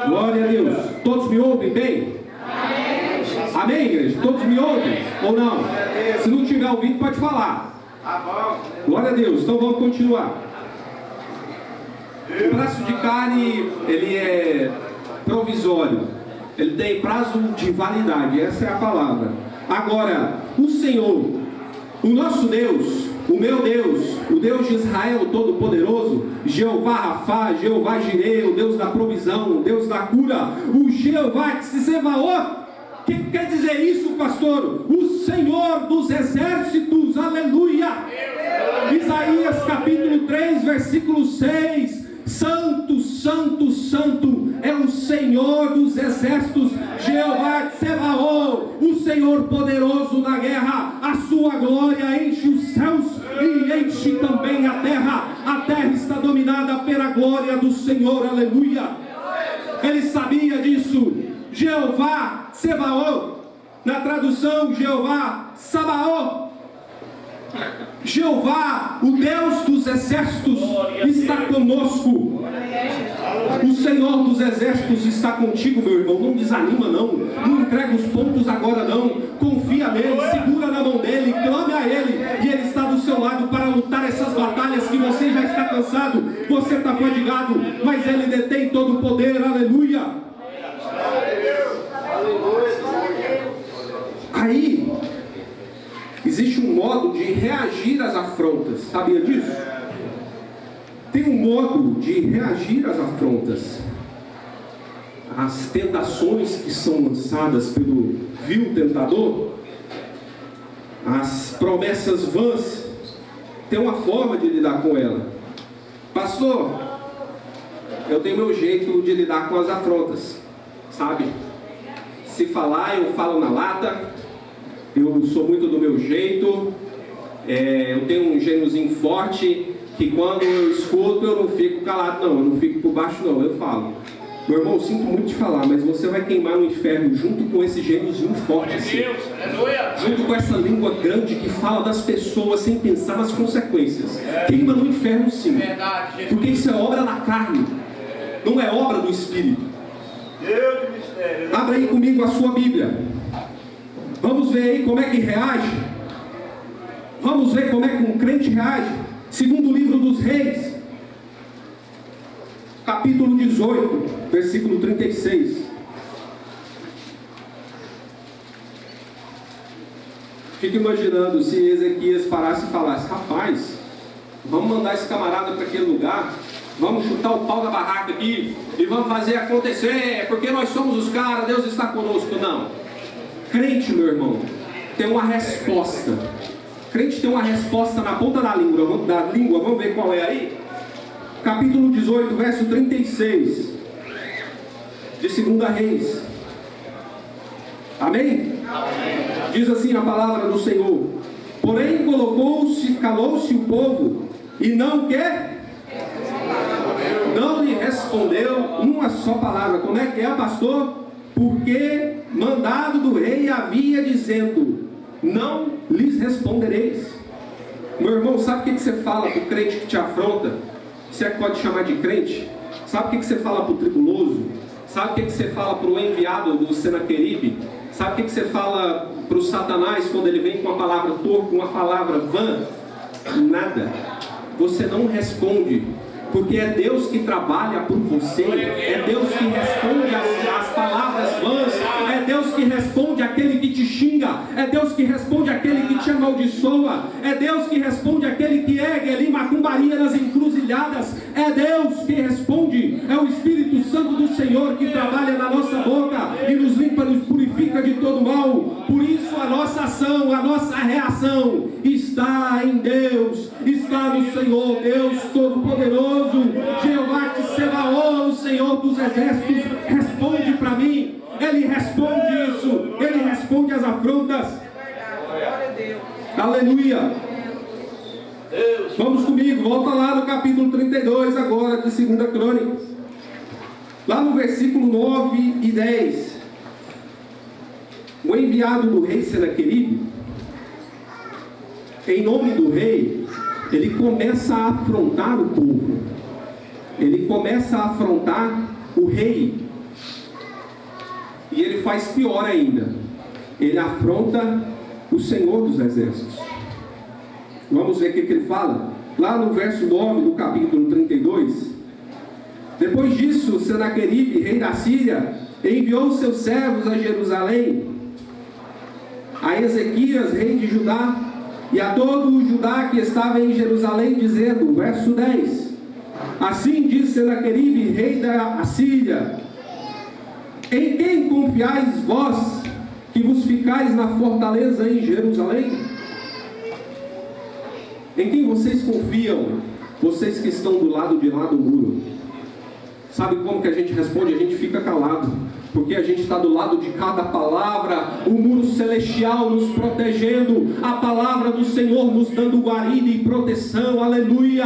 Speaker 2: Glória a Deus. Todos me ouvem bem? Amém, igreja? Todos me ouvem? Ou não? Se não tiver ouvido, pode falar. Glória a Deus. Então vamos continuar. O braço de carne, ele é provisório. Ele tem prazo de validade. Essa é a palavra. Agora, o Senhor, o nosso Deus, o meu Deus, o Deus de Israel Todo-Poderoso, Jeová Rafá, Jeová Jireh, o Deus da provisão, o Deus da cura, o Jeová que se Sebaot. O que quer dizer isso, pastor? O Senhor dos exércitos, aleluia. Isaías capítulo 3, versículo 6. Santo, santo, santo é o Senhor dos exércitos, Jeová Sebaot, o Senhor poderoso na guerra. A sua glória enche os céus e enche também a terra está dominada pela glória do Senhor, aleluia. Ele sabia disso. Jeová Sebaot, na tradução Jeová Sabaoth, Jeová, o Deus dos exércitos, está conosco. O Senhor dos exércitos está contigo, meu irmão. Não desanima não, não entrega os pontos agora não. Confia nele, segura na mão dele, clame a ele, e ele está do seu lado para lutar essas batalhas que você já está cansado, você está fadigado, mas ele detém todo o poder, aleluia. Aí existe um modo de reagir às afrontas, sabia disso? Tem um modo de reagir às afrontas, às tentações que são lançadas pelo vil tentador, as promessas vãs. Tem uma forma de lidar com ela. Pastor, eu tenho meu jeito de lidar com as afrontas, sabe? Se falar, eu falo na lata. Eu sou muito do meu jeito, eu tenho um gêniozinho forte, que quando eu escuto eu não fico calado não, eu não fico por baixo não, eu falo. Meu irmão, eu sinto muito te falar, mas você vai queimar no inferno junto com esse gêniozinho forte assim, junto com essa língua grande que fala das pessoas sem pensar nas consequências. Queima no inferno sim, porque isso é obra da carne, não é obra do Espírito. Abra aí comigo a sua Bíblia. Vamos ver aí como é que reage. Vamos ver como é que um crente reage. Segundo livro dos Reis, capítulo 18, versículo 36. Fica imaginando se Ezequias parasse e falasse: rapaz, vamos mandar esse camarada para aquele lugar, vamos chutar o pau da barraca aqui e vamos fazer acontecer, porque nós somos os caras, Deus está conosco. Não. Crente, meu irmão, tem uma resposta. Crente tem uma resposta na ponta da língua. Vamos ver qual é aí? Capítulo 18, verso 36 de 2 Reis. Amém? Diz assim a palavra do Senhor: porém calou-se o povo e não lhe respondeu uma só palavra. Como é que é, pastor? Porque mandado do rei havia dizendo: não lhes respondereis. Meu irmão, sabe o que você fala para o crente que te afronta? Você é que pode chamar de crente? Sabe o que você fala para o tribuloso? Sabe o que você fala para o enviado do Senaqueribe? Sabe o que você fala para o Satanás quando ele vem com uma palavra torpe, uma palavra vã? Nada. Você não responde, porque é Deus que trabalha por você, é Deus que responde as palavras vãs, é Deus que responde aquele que te xinga, é Deus que responde aquele que te amaldiçoa, é Deus que responde aquele que ergue ali macumbaria nas encruzilhadas, é Deus que responde, é o Espírito Santo do Senhor que trabalha na nossa boca e nos limpa, nos purifica de todo mal. Por isso a nossa ação, a nossa reação está em Deus, está no Senhor, Deus Todo-Poderoso, Jeová que Sebaô, o Senhor dos Exércitos, responde para mim. Ele responde isso, Ele responde as afrontas. Aleluia. Vamos comigo, volta lá no capítulo 32 agora de 2 Crônicas, lá no versículo 9 e 10. O enviado do rei Senaqueribe, em nome do rei, ele começa a afrontar o povo, ele começa a afrontar o rei, e ele faz pior ainda, ele afronta o Senhor dos Exércitos. Vamos ver o que ele fala, lá no verso 9 do capítulo 32. Depois disso, Senaqueribe, rei da Síria, enviou seus servos a Jerusalém, a Ezequias, rei de Judá, e a todo o Judá que estava em Jerusalém, dizendo, verso 10: assim diz Senaqueribe, rei da Assíria: em quem confiais vós, que vos ficais na fortaleza em Jerusalém? Em quem vocês confiam, vocês que estão do lado de lá do muro? Sabe como que a gente responde? A gente fica calado, porque a gente está do lado de cada palavra, o muro celestial nos protegendo, a palavra do Senhor nos dando guarida e proteção. Aleluia!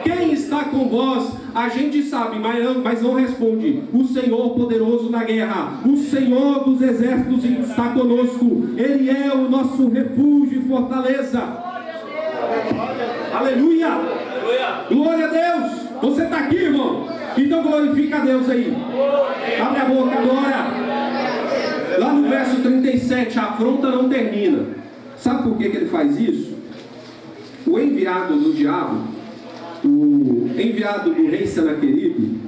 Speaker 2: Quem está com vós? A gente sabe, mas não responde. O Senhor poderoso na guerra, o Senhor dos exércitos está conosco. Ele é o nosso refúgio e fortaleza. Aleluia! Glória a Deus! Você está aqui, irmão? Então glorifica a Deus aí. Abre a boca agora. Lá no verso 37, a afronta não termina. Sabe por que ele faz isso? O enviado do diabo, o enviado do rei Senaqueribe,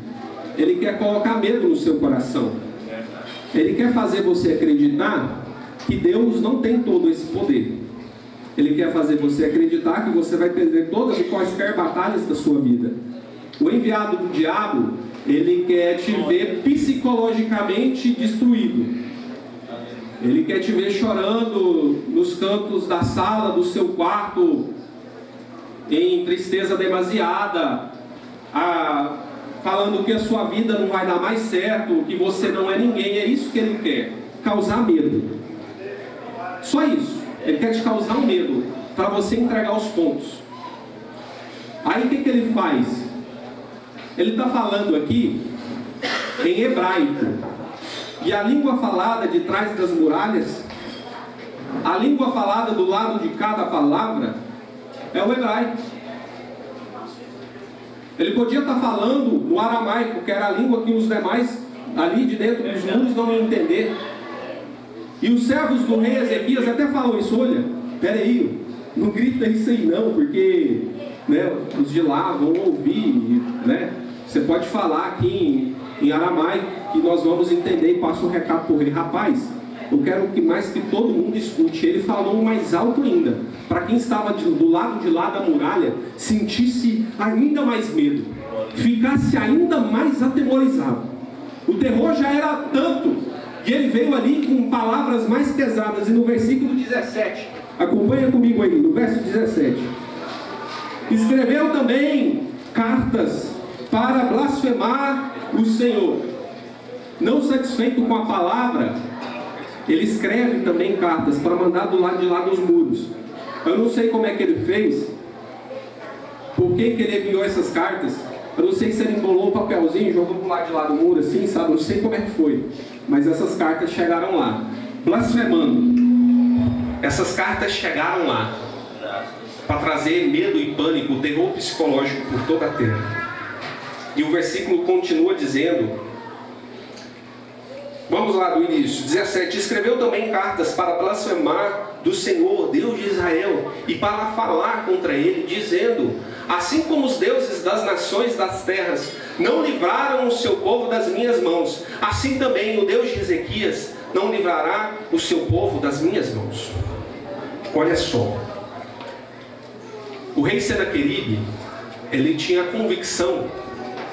Speaker 2: ele quer colocar medo no seu coração. Ele quer fazer você acreditar que Deus não tem todo esse poder. Ele quer fazer você acreditar que você vai perder todas e quaisquer batalhas da sua vida. O enviado do diabo, ele quer te ver psicologicamente destruído. Ele quer te ver chorando nos cantos da sala, do seu quarto, em tristeza demasiada, falando que a sua vida não vai dar mais certo, que você não é ninguém. É isso que ele quer, causar medo. Só isso. Ele quer te causar um medo, para você entregar os pontos. Aí o que ele faz? Ele está falando aqui em hebraico, e a língua falada de trás das muralhas, a língua falada do lado de cada palavra, é o hebraico. Ele podia estar falando no aramaico, que era a língua que os demais ali de dentro dos muros não iam entender. E os servos do rei Ezequias até falam isso: olha, peraí, não grita isso aí não, porque os de lá vão ouvir, Você pode falar aqui em aramaico, que nós vamos entender, e passa um recado para o rei. Rapaz, eu quero que mais que todo mundo escute. Ele falou mais alto ainda, para quem estava do lado de lá da muralha, sentisse ainda mais medo, ficasse ainda mais atemorizado. O terror já era tanto E ele veio ali com palavras mais pesadas. E no versículo 17, acompanha comigo aí, no verso 17. Escreveu também cartas para blasfemar o Senhor. Não satisfeito com a palavra, ele escreve também cartas para mandar do lado de lá dos muros. Eu não sei como é que ele fez, por que ele enviou essas cartas. Eu não sei se ele embolou um papelzinho e jogou pro lado de lá do muro assim, sabe? Eu não sei como é que foi. Mas essas cartas chegaram lá, blasfemando. Essas cartas chegaram lá para trazer medo e pânico, terror psicológico por toda a terra. E o versículo continua dizendo, vamos lá do início, 17. Escreveu também cartas para blasfemar do Senhor, Deus de Israel, e para falar contra ele, dizendo: assim como os deuses das nações das terras não livraram o seu povo das minhas mãos, assim também o Deus de Ezequias não livrará o seu povo das minhas mãos. Olha só, o rei Senaqueribe, ele tinha a convicção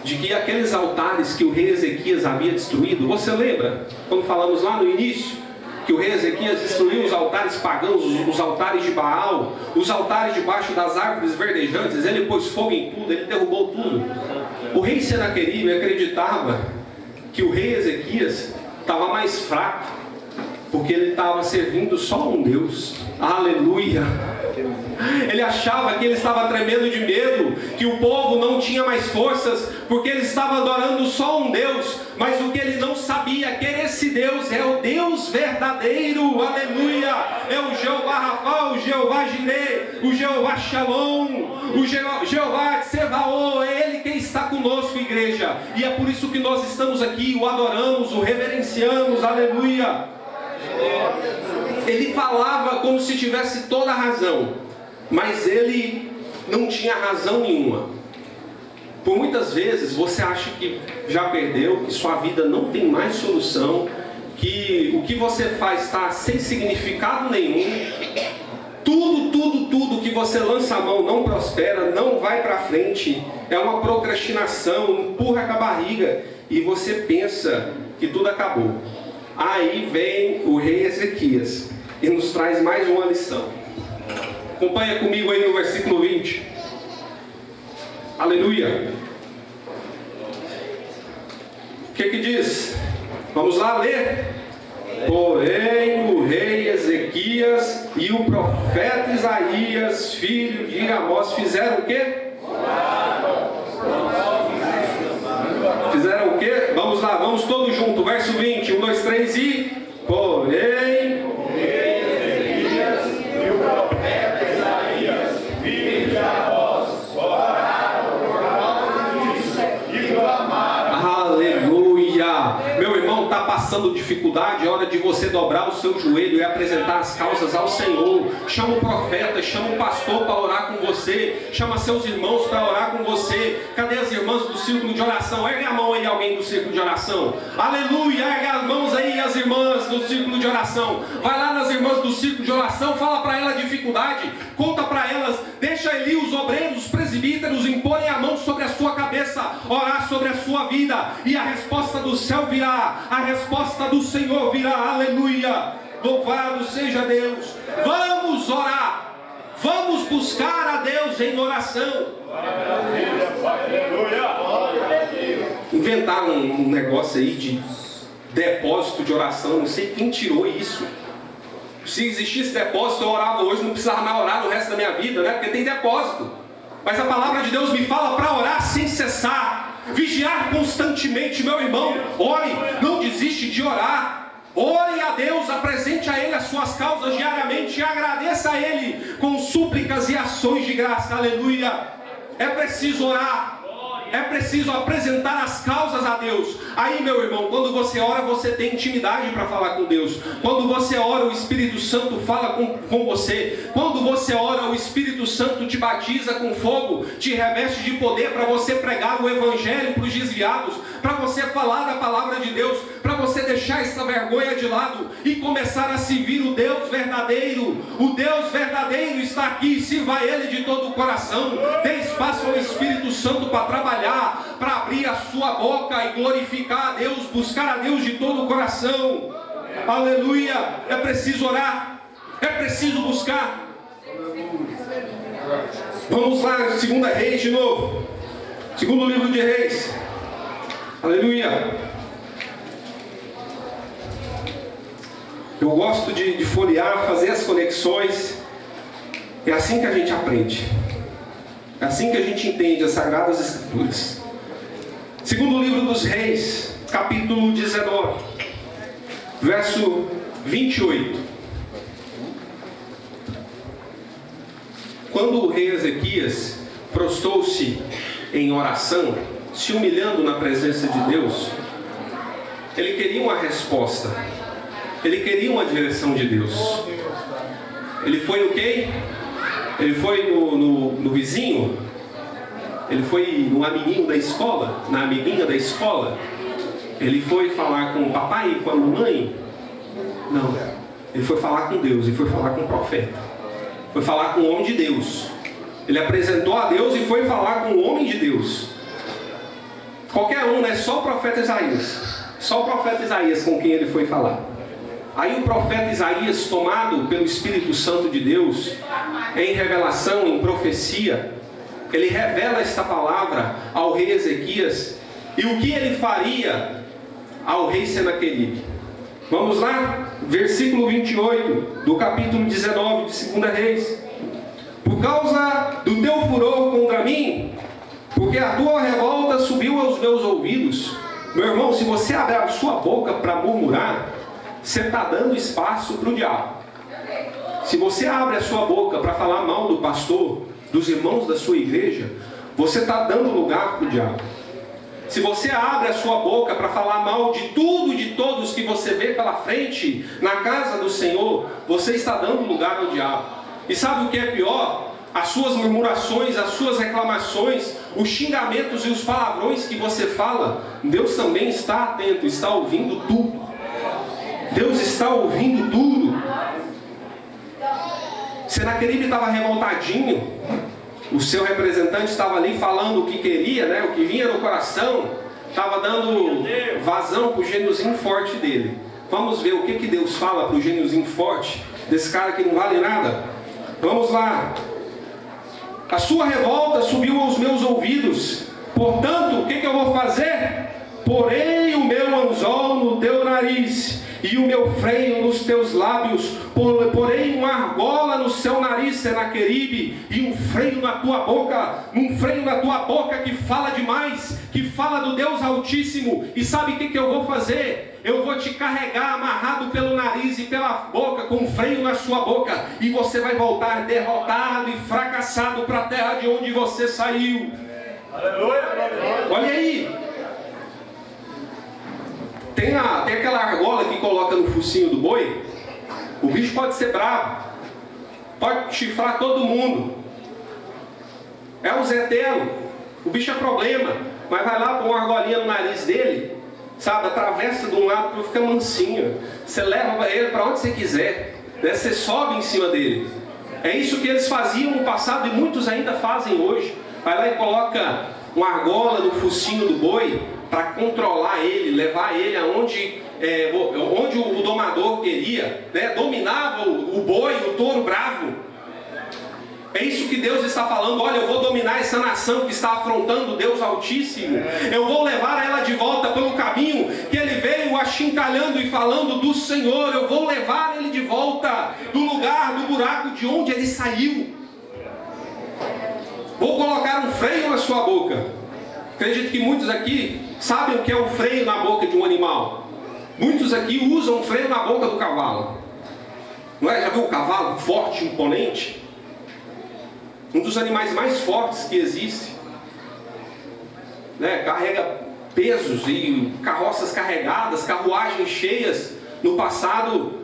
Speaker 2: de que aqueles altares que o rei Ezequias havia destruído, você lembra, quando falamos lá no início, que o rei Ezequias destruiu os altares pagãos, os altares de Baal, os altares debaixo das árvores verdejantes, ele pôs fogo em tudo, ele derrubou tudo. O rei Senaqueribe acreditava que o rei Ezequias estava mais fraco, porque ele estava servindo só um Deus. Aleluia! Ele achava que ele estava tremendo de medo, que o povo não tinha mais forças, porque ele estava adorando só um Deus. Mas o que ele não sabia é que esse Deus é o Deus verdadeiro. Aleluia! É o Jeová Rafa, o Jeová Jireh, o Jeová Shalom, o Jeová Tsebaô. É Ele quem está conosco, igreja. E é por isso que nós estamos aqui, o adoramos, o reverenciamos. Aleluia! Ele falava como se tivesse toda a razão, mas ele não tinha razão nenhuma. Por muitas vezes você acha que já perdeu, que sua vida não tem mais solução, que o que você faz está sem significado nenhum. Tudo que você lança a mão não prospera, não vai para frente. É uma procrastinação, empurra com a barriga e você pensa que tudo acabou. Aí vem o rei Ezequias e nos traz mais uma lição. Acompanha comigo aí no versículo 20. Aleluia. O que diz? Vamos lá ler. Porém o rei Ezequias e o profeta Isaías, filho de Amós, fizeram o quê? Fizeram o quê? Vamos lá, vamos todos juntos. Verso 20, 1, 2, 3 e... Porém
Speaker 3: o rei Ezequias e o profeta Isaías, filho de Amós, oraram por causa disso e clamaram.
Speaker 2: Aleluia! Meu irmão, está passando dificuldade, é hora de você dobrar o seu joelho e apresentar as causas ao Senhor. Chama o profeta, chama o pastor para orar com você, chama seus irmãos para orar com você. Cadê as irmãs do círculo de oração? Ergue a mão aí, alguém do círculo de oração. Aleluia! Ergue as mãos aí, as irmãs do círculo de oração. Vai lá nas irmãs do círculo de oração, fala para elas a dificuldade, conta para elas, deixa ali os obreiros, os presbíteros imporem a mão sobre a sua cabeça, orar sobre a sua vida, e a resposta do céu virá, a resposta do Senhor virá. Aleluia! Louvado seja Deus. Vamos orar, vamos buscar a Deus em oração. Inventaram um negócio aí de depósito de oração, não sei quem tirou isso. Se existisse depósito, eu orava hoje, não precisava mais orar no resto da minha vida, né? Porque tem depósito. Mas a palavra de Deus me fala para orar sem cessar, vigiar constantemente. Meu irmão, ore, não desiste de orar. Ore a Deus, apresente a Ele as suas causas diariamente e agradeça a Ele com súplicas e ações de graça. Aleluia! É preciso orar. É preciso apresentar as causas a Deus. Aí, meu irmão, quando você ora, você tem intimidade para falar com Deus. Quando você ora, o Espírito Santo fala com você. Quando você ora, o Espírito Santo te batiza com fogo, te reveste de poder para você pregar o Evangelho para os desviados. para você falar da palavra de Deus, para você deixar essa vergonha de lado e começar a servir o Deus verdadeiro. O Deus verdadeiro está aqui, sirva a Ele de todo o coração. Dê espaço ao Espírito Santo para trabalhar, para abrir a sua boca e glorificar a Deus, buscar a Deus de todo o coração. Aleluia! É preciso orar, é preciso buscar. Vamos lá, 2 Reis de novo. Segundo livro de Reis. Aleluia. Eu gosto de folhear, fazer as conexões. É assim que a gente aprende. É assim que a gente entende as Sagradas Escrituras. Segundo livro dos Reis, capítulo 19, verso 28. Quando o rei Ezequias prostrou-se em oração, se humilhando na presença de Deus, ele queria uma resposta, ele queria uma direção de Deus. Ele foi no quê? Ele foi no vizinho? Ele foi no amiguinho da escola? Na amiguinha da escola? Ele foi falar com o papai e com a mamãe? Não, ele foi falar com Deus, ele foi falar com o profeta. Foi falar com o homem de Deus. Ele apresentou a Deus e foi falar com o homem de Deus. Qualquer um, né? Só o profeta Isaías. Só o profeta Isaías com quem ele foi falar. Aí o profeta Isaías, tomado pelo Espírito Santo de Deus, em revelação, em profecia, ele revela esta palavra ao rei Ezequias e o que ele faria ao rei Senaqueribe. Vamos lá, versículo 28 do capítulo 19 de 2 Reis. Por causa do teu furor contra mim, porque a tua revolta subiu aos meus ouvidos. Meu irmão, se você abrir a sua boca para murmurar, você está dando espaço para o diabo. Se você abre a sua boca para falar mal do pastor, dos irmãos da sua igreja, você está dando lugar para o diabo. Se você abre a sua boca para falar mal de tudo e de todos que você vê pela frente na casa do Senhor, você está dando lugar ao diabo. E sabe o que é pior? As suas murmurações, as suas reclamações, os xingamentos e os palavrões que você fala, Deus também está atento, está ouvindo tudo. Deus está ouvindo tudo. Senaqueribe estava revoltadinho. O seu representante estava ali falando o que queria, né? O que vinha no coração. Estava dando vazão para o gêniozinho forte dele. Vamos ver o que Deus fala para o gêniozinho forte desse cara que não vale nada. Vamos lá. A sua revolta subiu aos meus ouvidos. Portanto, o que eu vou fazer? Porei o meu anzol no teu nariz e o meu freio nos teus lábios. Porei uma argola no seu nariz, Senaqueribe, e um freio na tua boca. Um freio na tua boca que fala demais, que fala do Deus Altíssimo. E sabe o que eu vou fazer? Eu vou te carregar amarrado pelo nariz e pela boca, com um freio na sua boca, e você vai voltar derrotado e fracassado para a terra de onde você saiu.
Speaker 3: Aleluia.
Speaker 2: Olha aí. Tem aquela argola que coloca no focinho do boi. O bicho pode ser bravo, pode chifrar todo mundo. É o Zé Telo. O bicho é problema, mas vai lá, põe uma argolinha no nariz dele, sabe, atravessa de um lado para ficar mansinho. Você leva ele para onde você quiser, né? Você sobe em cima dele. É isso que eles faziam no passado e muitos ainda fazem hoje. Vai lá e coloca uma argola no focinho do boi para controlar ele, levar ele aonde onde o domador queria, né? Dominava o boi, o touro bravo. É isso que Deus está falando. Olha, eu vou dominar essa nação que está afrontando Deus Altíssimo. Eu vou levar ela de volta pelo caminho que ele veio achincalhando e falando do Senhor. Eu vou levar ele de volta do lugar, do buraco de onde ele saiu. Vou colocar um freio na sua boca. Acredito que muitos aqui sabem o que é um freio na boca de um animal. Muitos aqui usam um freio na boca do cavalo. Não é? Já viu o cavalo forte, imponente? Um dos animais mais fortes que existe, né? Carrega pesos e carroças carregadas, carruagens cheias. No passado,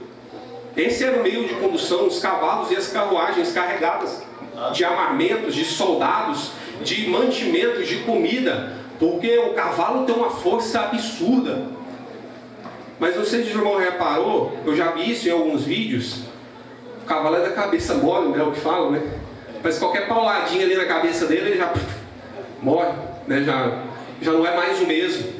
Speaker 2: esse era o meio de condução, os cavalos e as carruagens carregadas de armamentos, de soldados, de mantimentos, de comida. porque o cavalo tem uma força absurda. Mas não sei se o irmão reparou, eu já vi isso em alguns vídeos, o cavalo é da cabeça mole, né, o que falam, né? Mas qualquer pauladinha ali na cabeça dele, ele já morre, né? Já não é mais o mesmo.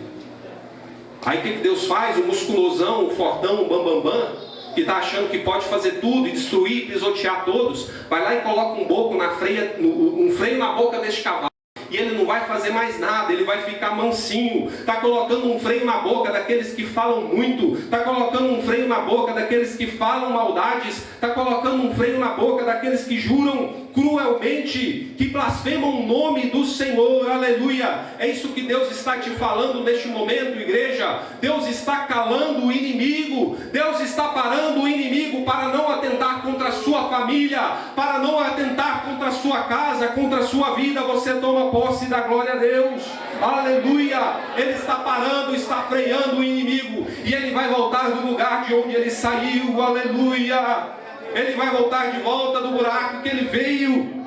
Speaker 2: Aí o que Deus faz? O musculosão, o fortão, o bambambam, que está achando que pode fazer tudo e destruir, pisotear todos, vai lá e coloca um freio na boca deste cavalo. E ele não vai fazer mais nada, ele vai ficar mansinho. Está colocando um freio na boca daqueles que falam muito, está colocando um freio na boca daqueles que falam maldades, está colocando um freio na boca daqueles que juram cruelmente, que blasfemam o nome do Senhor. Aleluia! É isso que Deus está te falando neste momento, igreja. Deus está calando o inimigo, Deus está parando o inimigo para não atentar contra a sua família, para não atentar contra a sua casa, contra a sua vida. Você toma posse da glória a Deus. Aleluia! Ele está parando, está freando o inimigo, e ele vai voltar do lugar de onde ele saiu. Aleluia! Ele vai voltar de volta do buraco que ele veio.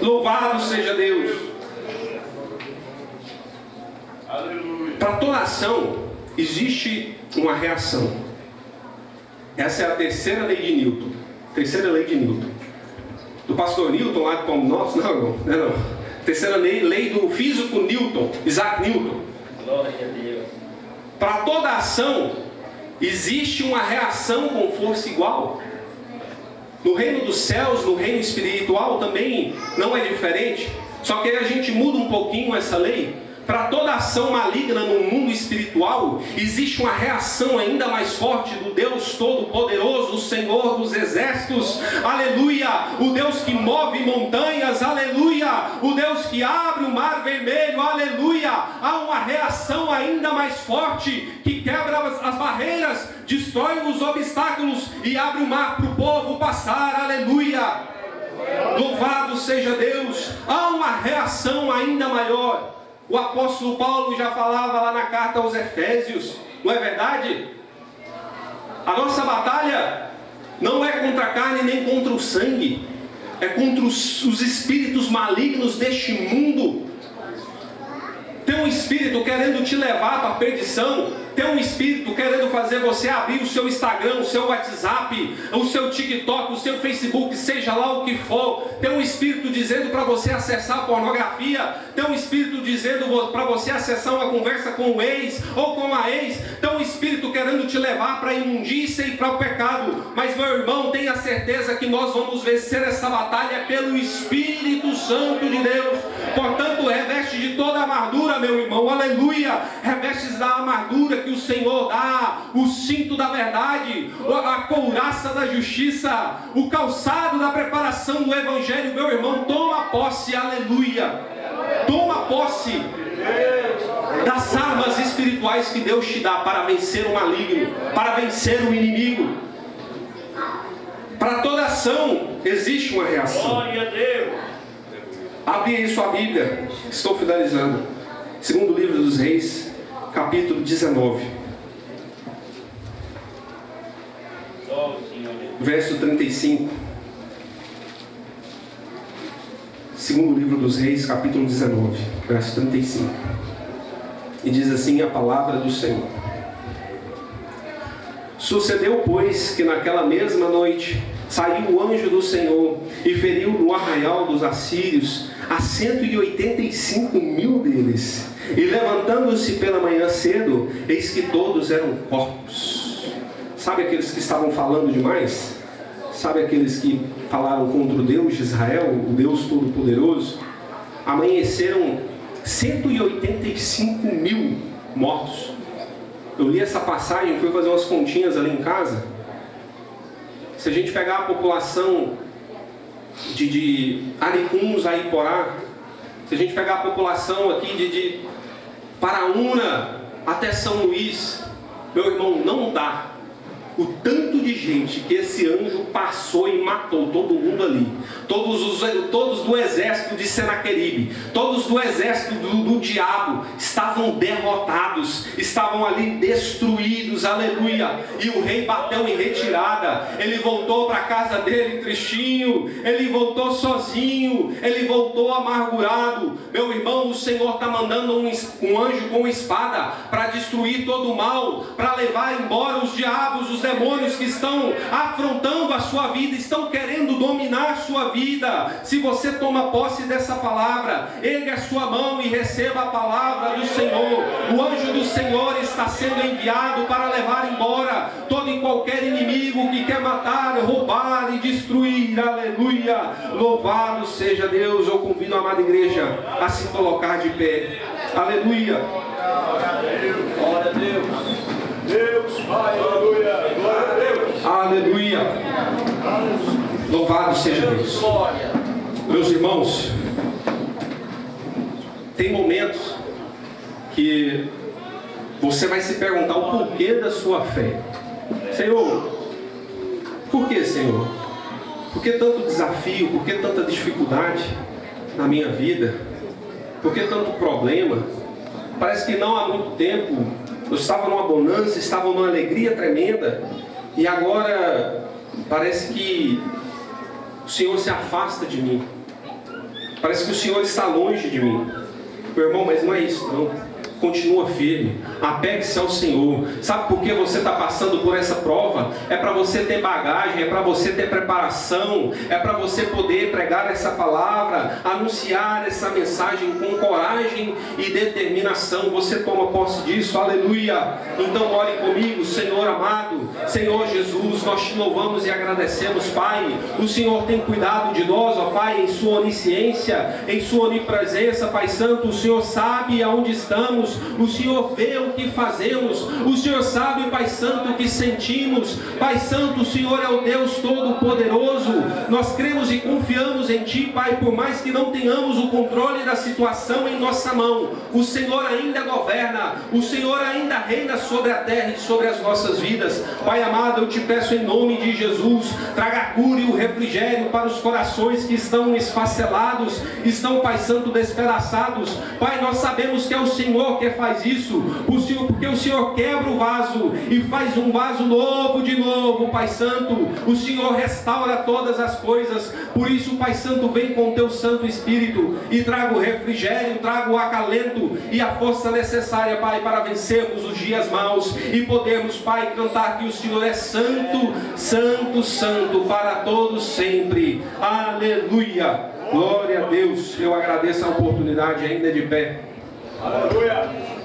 Speaker 2: Louvado seja Deus.
Speaker 3: Aleluia.
Speaker 2: Para toda ação existe uma reação. Essa é a terceira lei de Newton. Terceira lei de Newton. Do pastor Newton lá de Palmo Norte? Não. Terceira lei do físico Newton, Isaac Newton.
Speaker 4: Glória a Deus.
Speaker 2: Para toda ação existe uma reação com força igual. No reino dos céus, no reino espiritual também não é diferente. Só que aí a gente muda um pouquinho essa lei. Para toda ação maligna no mundo espiritual, existe uma reação ainda mais forte do Deus Todo-Poderoso, o Senhor dos Exércitos, aleluia, o Deus que move montanhas, aleluia, o Deus que abre o mar vermelho, aleluia. Há uma reação ainda mais forte que quebra as barreiras, destrói os obstáculos e abre o mar para o povo passar, aleluia. Louvado seja Deus. Há uma reação ainda maior. O apóstolo Paulo já falava lá na carta aos Efésios, não é verdade? A nossa batalha não é contra a carne nem contra o sangue, é contra os espíritos malignos deste mundo. Tem um espírito querendo te levar para a perdição. Tem um espírito querendo fazer você abrir o seu Instagram, o seu WhatsApp, o seu TikTok, o seu Facebook, seja lá o que for. Tem um espírito dizendo para você acessar pornografia. Tem um espírito dizendo para você acessar uma conversa com o ex ou com a ex. Tem um espírito querendo te levar para a imundícia e para o pecado. Mas, meu irmão, tenha certeza que nós vamos vencer essa batalha pelo Espírito Santo de Deus. Portanto, reveste de toda a armadura, meu irmão, aleluia. Reveste da armadura que o Senhor dá, o cinto da verdade, a couraça da justiça, o calçado da preparação do Evangelho. Meu irmão, toma posse, aleluia. Toma posse das armas espirituais que Deus te dá para vencer o maligno, para vencer o inimigo. Para toda ação existe uma reação.
Speaker 3: Glória a Deus.
Speaker 2: Abre aí sua Bíblia, estou finalizando. Segundo livro dos Reis, capítulo 19, verso 35. Segundo livro dos Reis, capítulo 19, verso 35. E diz assim a palavra do Senhor: Sucedeu, pois, que naquela mesma noite saiu o anjo do Senhor e feriu no arraial dos assírios a 185.000 deles. E levantando-se pela manhã cedo, eis que todos eram corpos. Sabe aqueles que estavam falando demais? Sabe aqueles que falaram contra o Deus de Israel, o Deus Todo-Poderoso? Amanheceram 185.000 mortos. Eu li essa passagem, fui fazer umas continhas ali em casa. Se a gente pegar a população de Aricuns, Aiporá, se a gente pegar a população aqui de Paraúna até São Luís, meu irmão, não dá o tanto de gente que esse anjo passou e matou todo mundo ali. Todos do exército de Senaqueribe, todos do exército do diabo, estavam derrotados, estavam ali destruídos, aleluia. E o rei bateu em retirada, ele voltou para a casa dele tristinho, ele voltou sozinho, ele voltou amargurado. Meu irmão, o Senhor está mandando um anjo com espada para destruir todo o mal, para levar embora os diabos, os demônios que estão afrontando a sua vida, estão querendo dominar a sua vida. Se você toma posse dessa palavra, ergue a sua mão e receba a palavra do Senhor. O anjo do Senhor está sendo enviado para levar embora todo e qualquer inimigo que quer matar, roubar e destruir, aleluia. Louvado seja Deus. Eu convido a amada igreja a se colocar de pé, aleluia.
Speaker 3: Glória a Deus. Deus, Pai, aleluia. Glória a Deus.
Speaker 2: Aleluia. Louvado seja Deus. Meus irmãos, tem momentos que você vai se perguntar o porquê da sua fé. Senhor, por que, Senhor? Por que tanto desafio? Por que tanta dificuldade na minha vida? Por que tanto problema? Parece que não há muito tempo eu estava numa bonança, estava numa alegria tremenda, e agora parece que o Senhor se afasta de mim. Parece que o Senhor está longe de mim. Meu irmão, mas não é isso não. Continua firme, apegue-se ao Senhor. Sabe por que você está passando por essa prova? É para você ter bagagem, é para você ter preparação, é para você poder pregar essa palavra, anunciar essa mensagem com coragem e determinação. Você toma posse disso, aleluia. Então ore comigo. Senhor amado, Senhor Jesus, nós te louvamos e agradecemos, Pai. O Senhor tem cuidado de nós, ó Pai, em sua onisciência, em sua onipresença, Pai Santo. O Senhor sabe aonde estamos, o Senhor vê o que fazemos, o Senhor sabe, Pai Santo, o que sentimos. Pai Santo, o Senhor é o Deus Todo-Poderoso. Nós cremos e confiamos em Ti, Pai, por mais que não tenhamos o controle da situação em nossa mão, o Senhor ainda governa, o Senhor ainda reina sobre a terra e sobre as nossas vidas. Pai amado, eu te peço em nome de Jesus, traga a cura e o refrigério para os corações que estão esfacelados, estão, Pai Santo, despedaçados. Pai, nós sabemos que é o Senhor que faz isso, porque o Senhor quebra o vaso e faz um vaso novo de novo, Pai Santo. O Senhor restaura todas as coisas. Por isso, Pai Santo, vem com o Teu Santo Espírito e traga o refrigério, traga o acalento e a força necessária, Pai, para vencermos os dias maus e podermos, Pai, cantar que o Senhor é santo, santo, santo para todos sempre. Aleluia. Glória a Deus. Eu agradeço a oportunidade ainda de pé.
Speaker 3: Aleluia.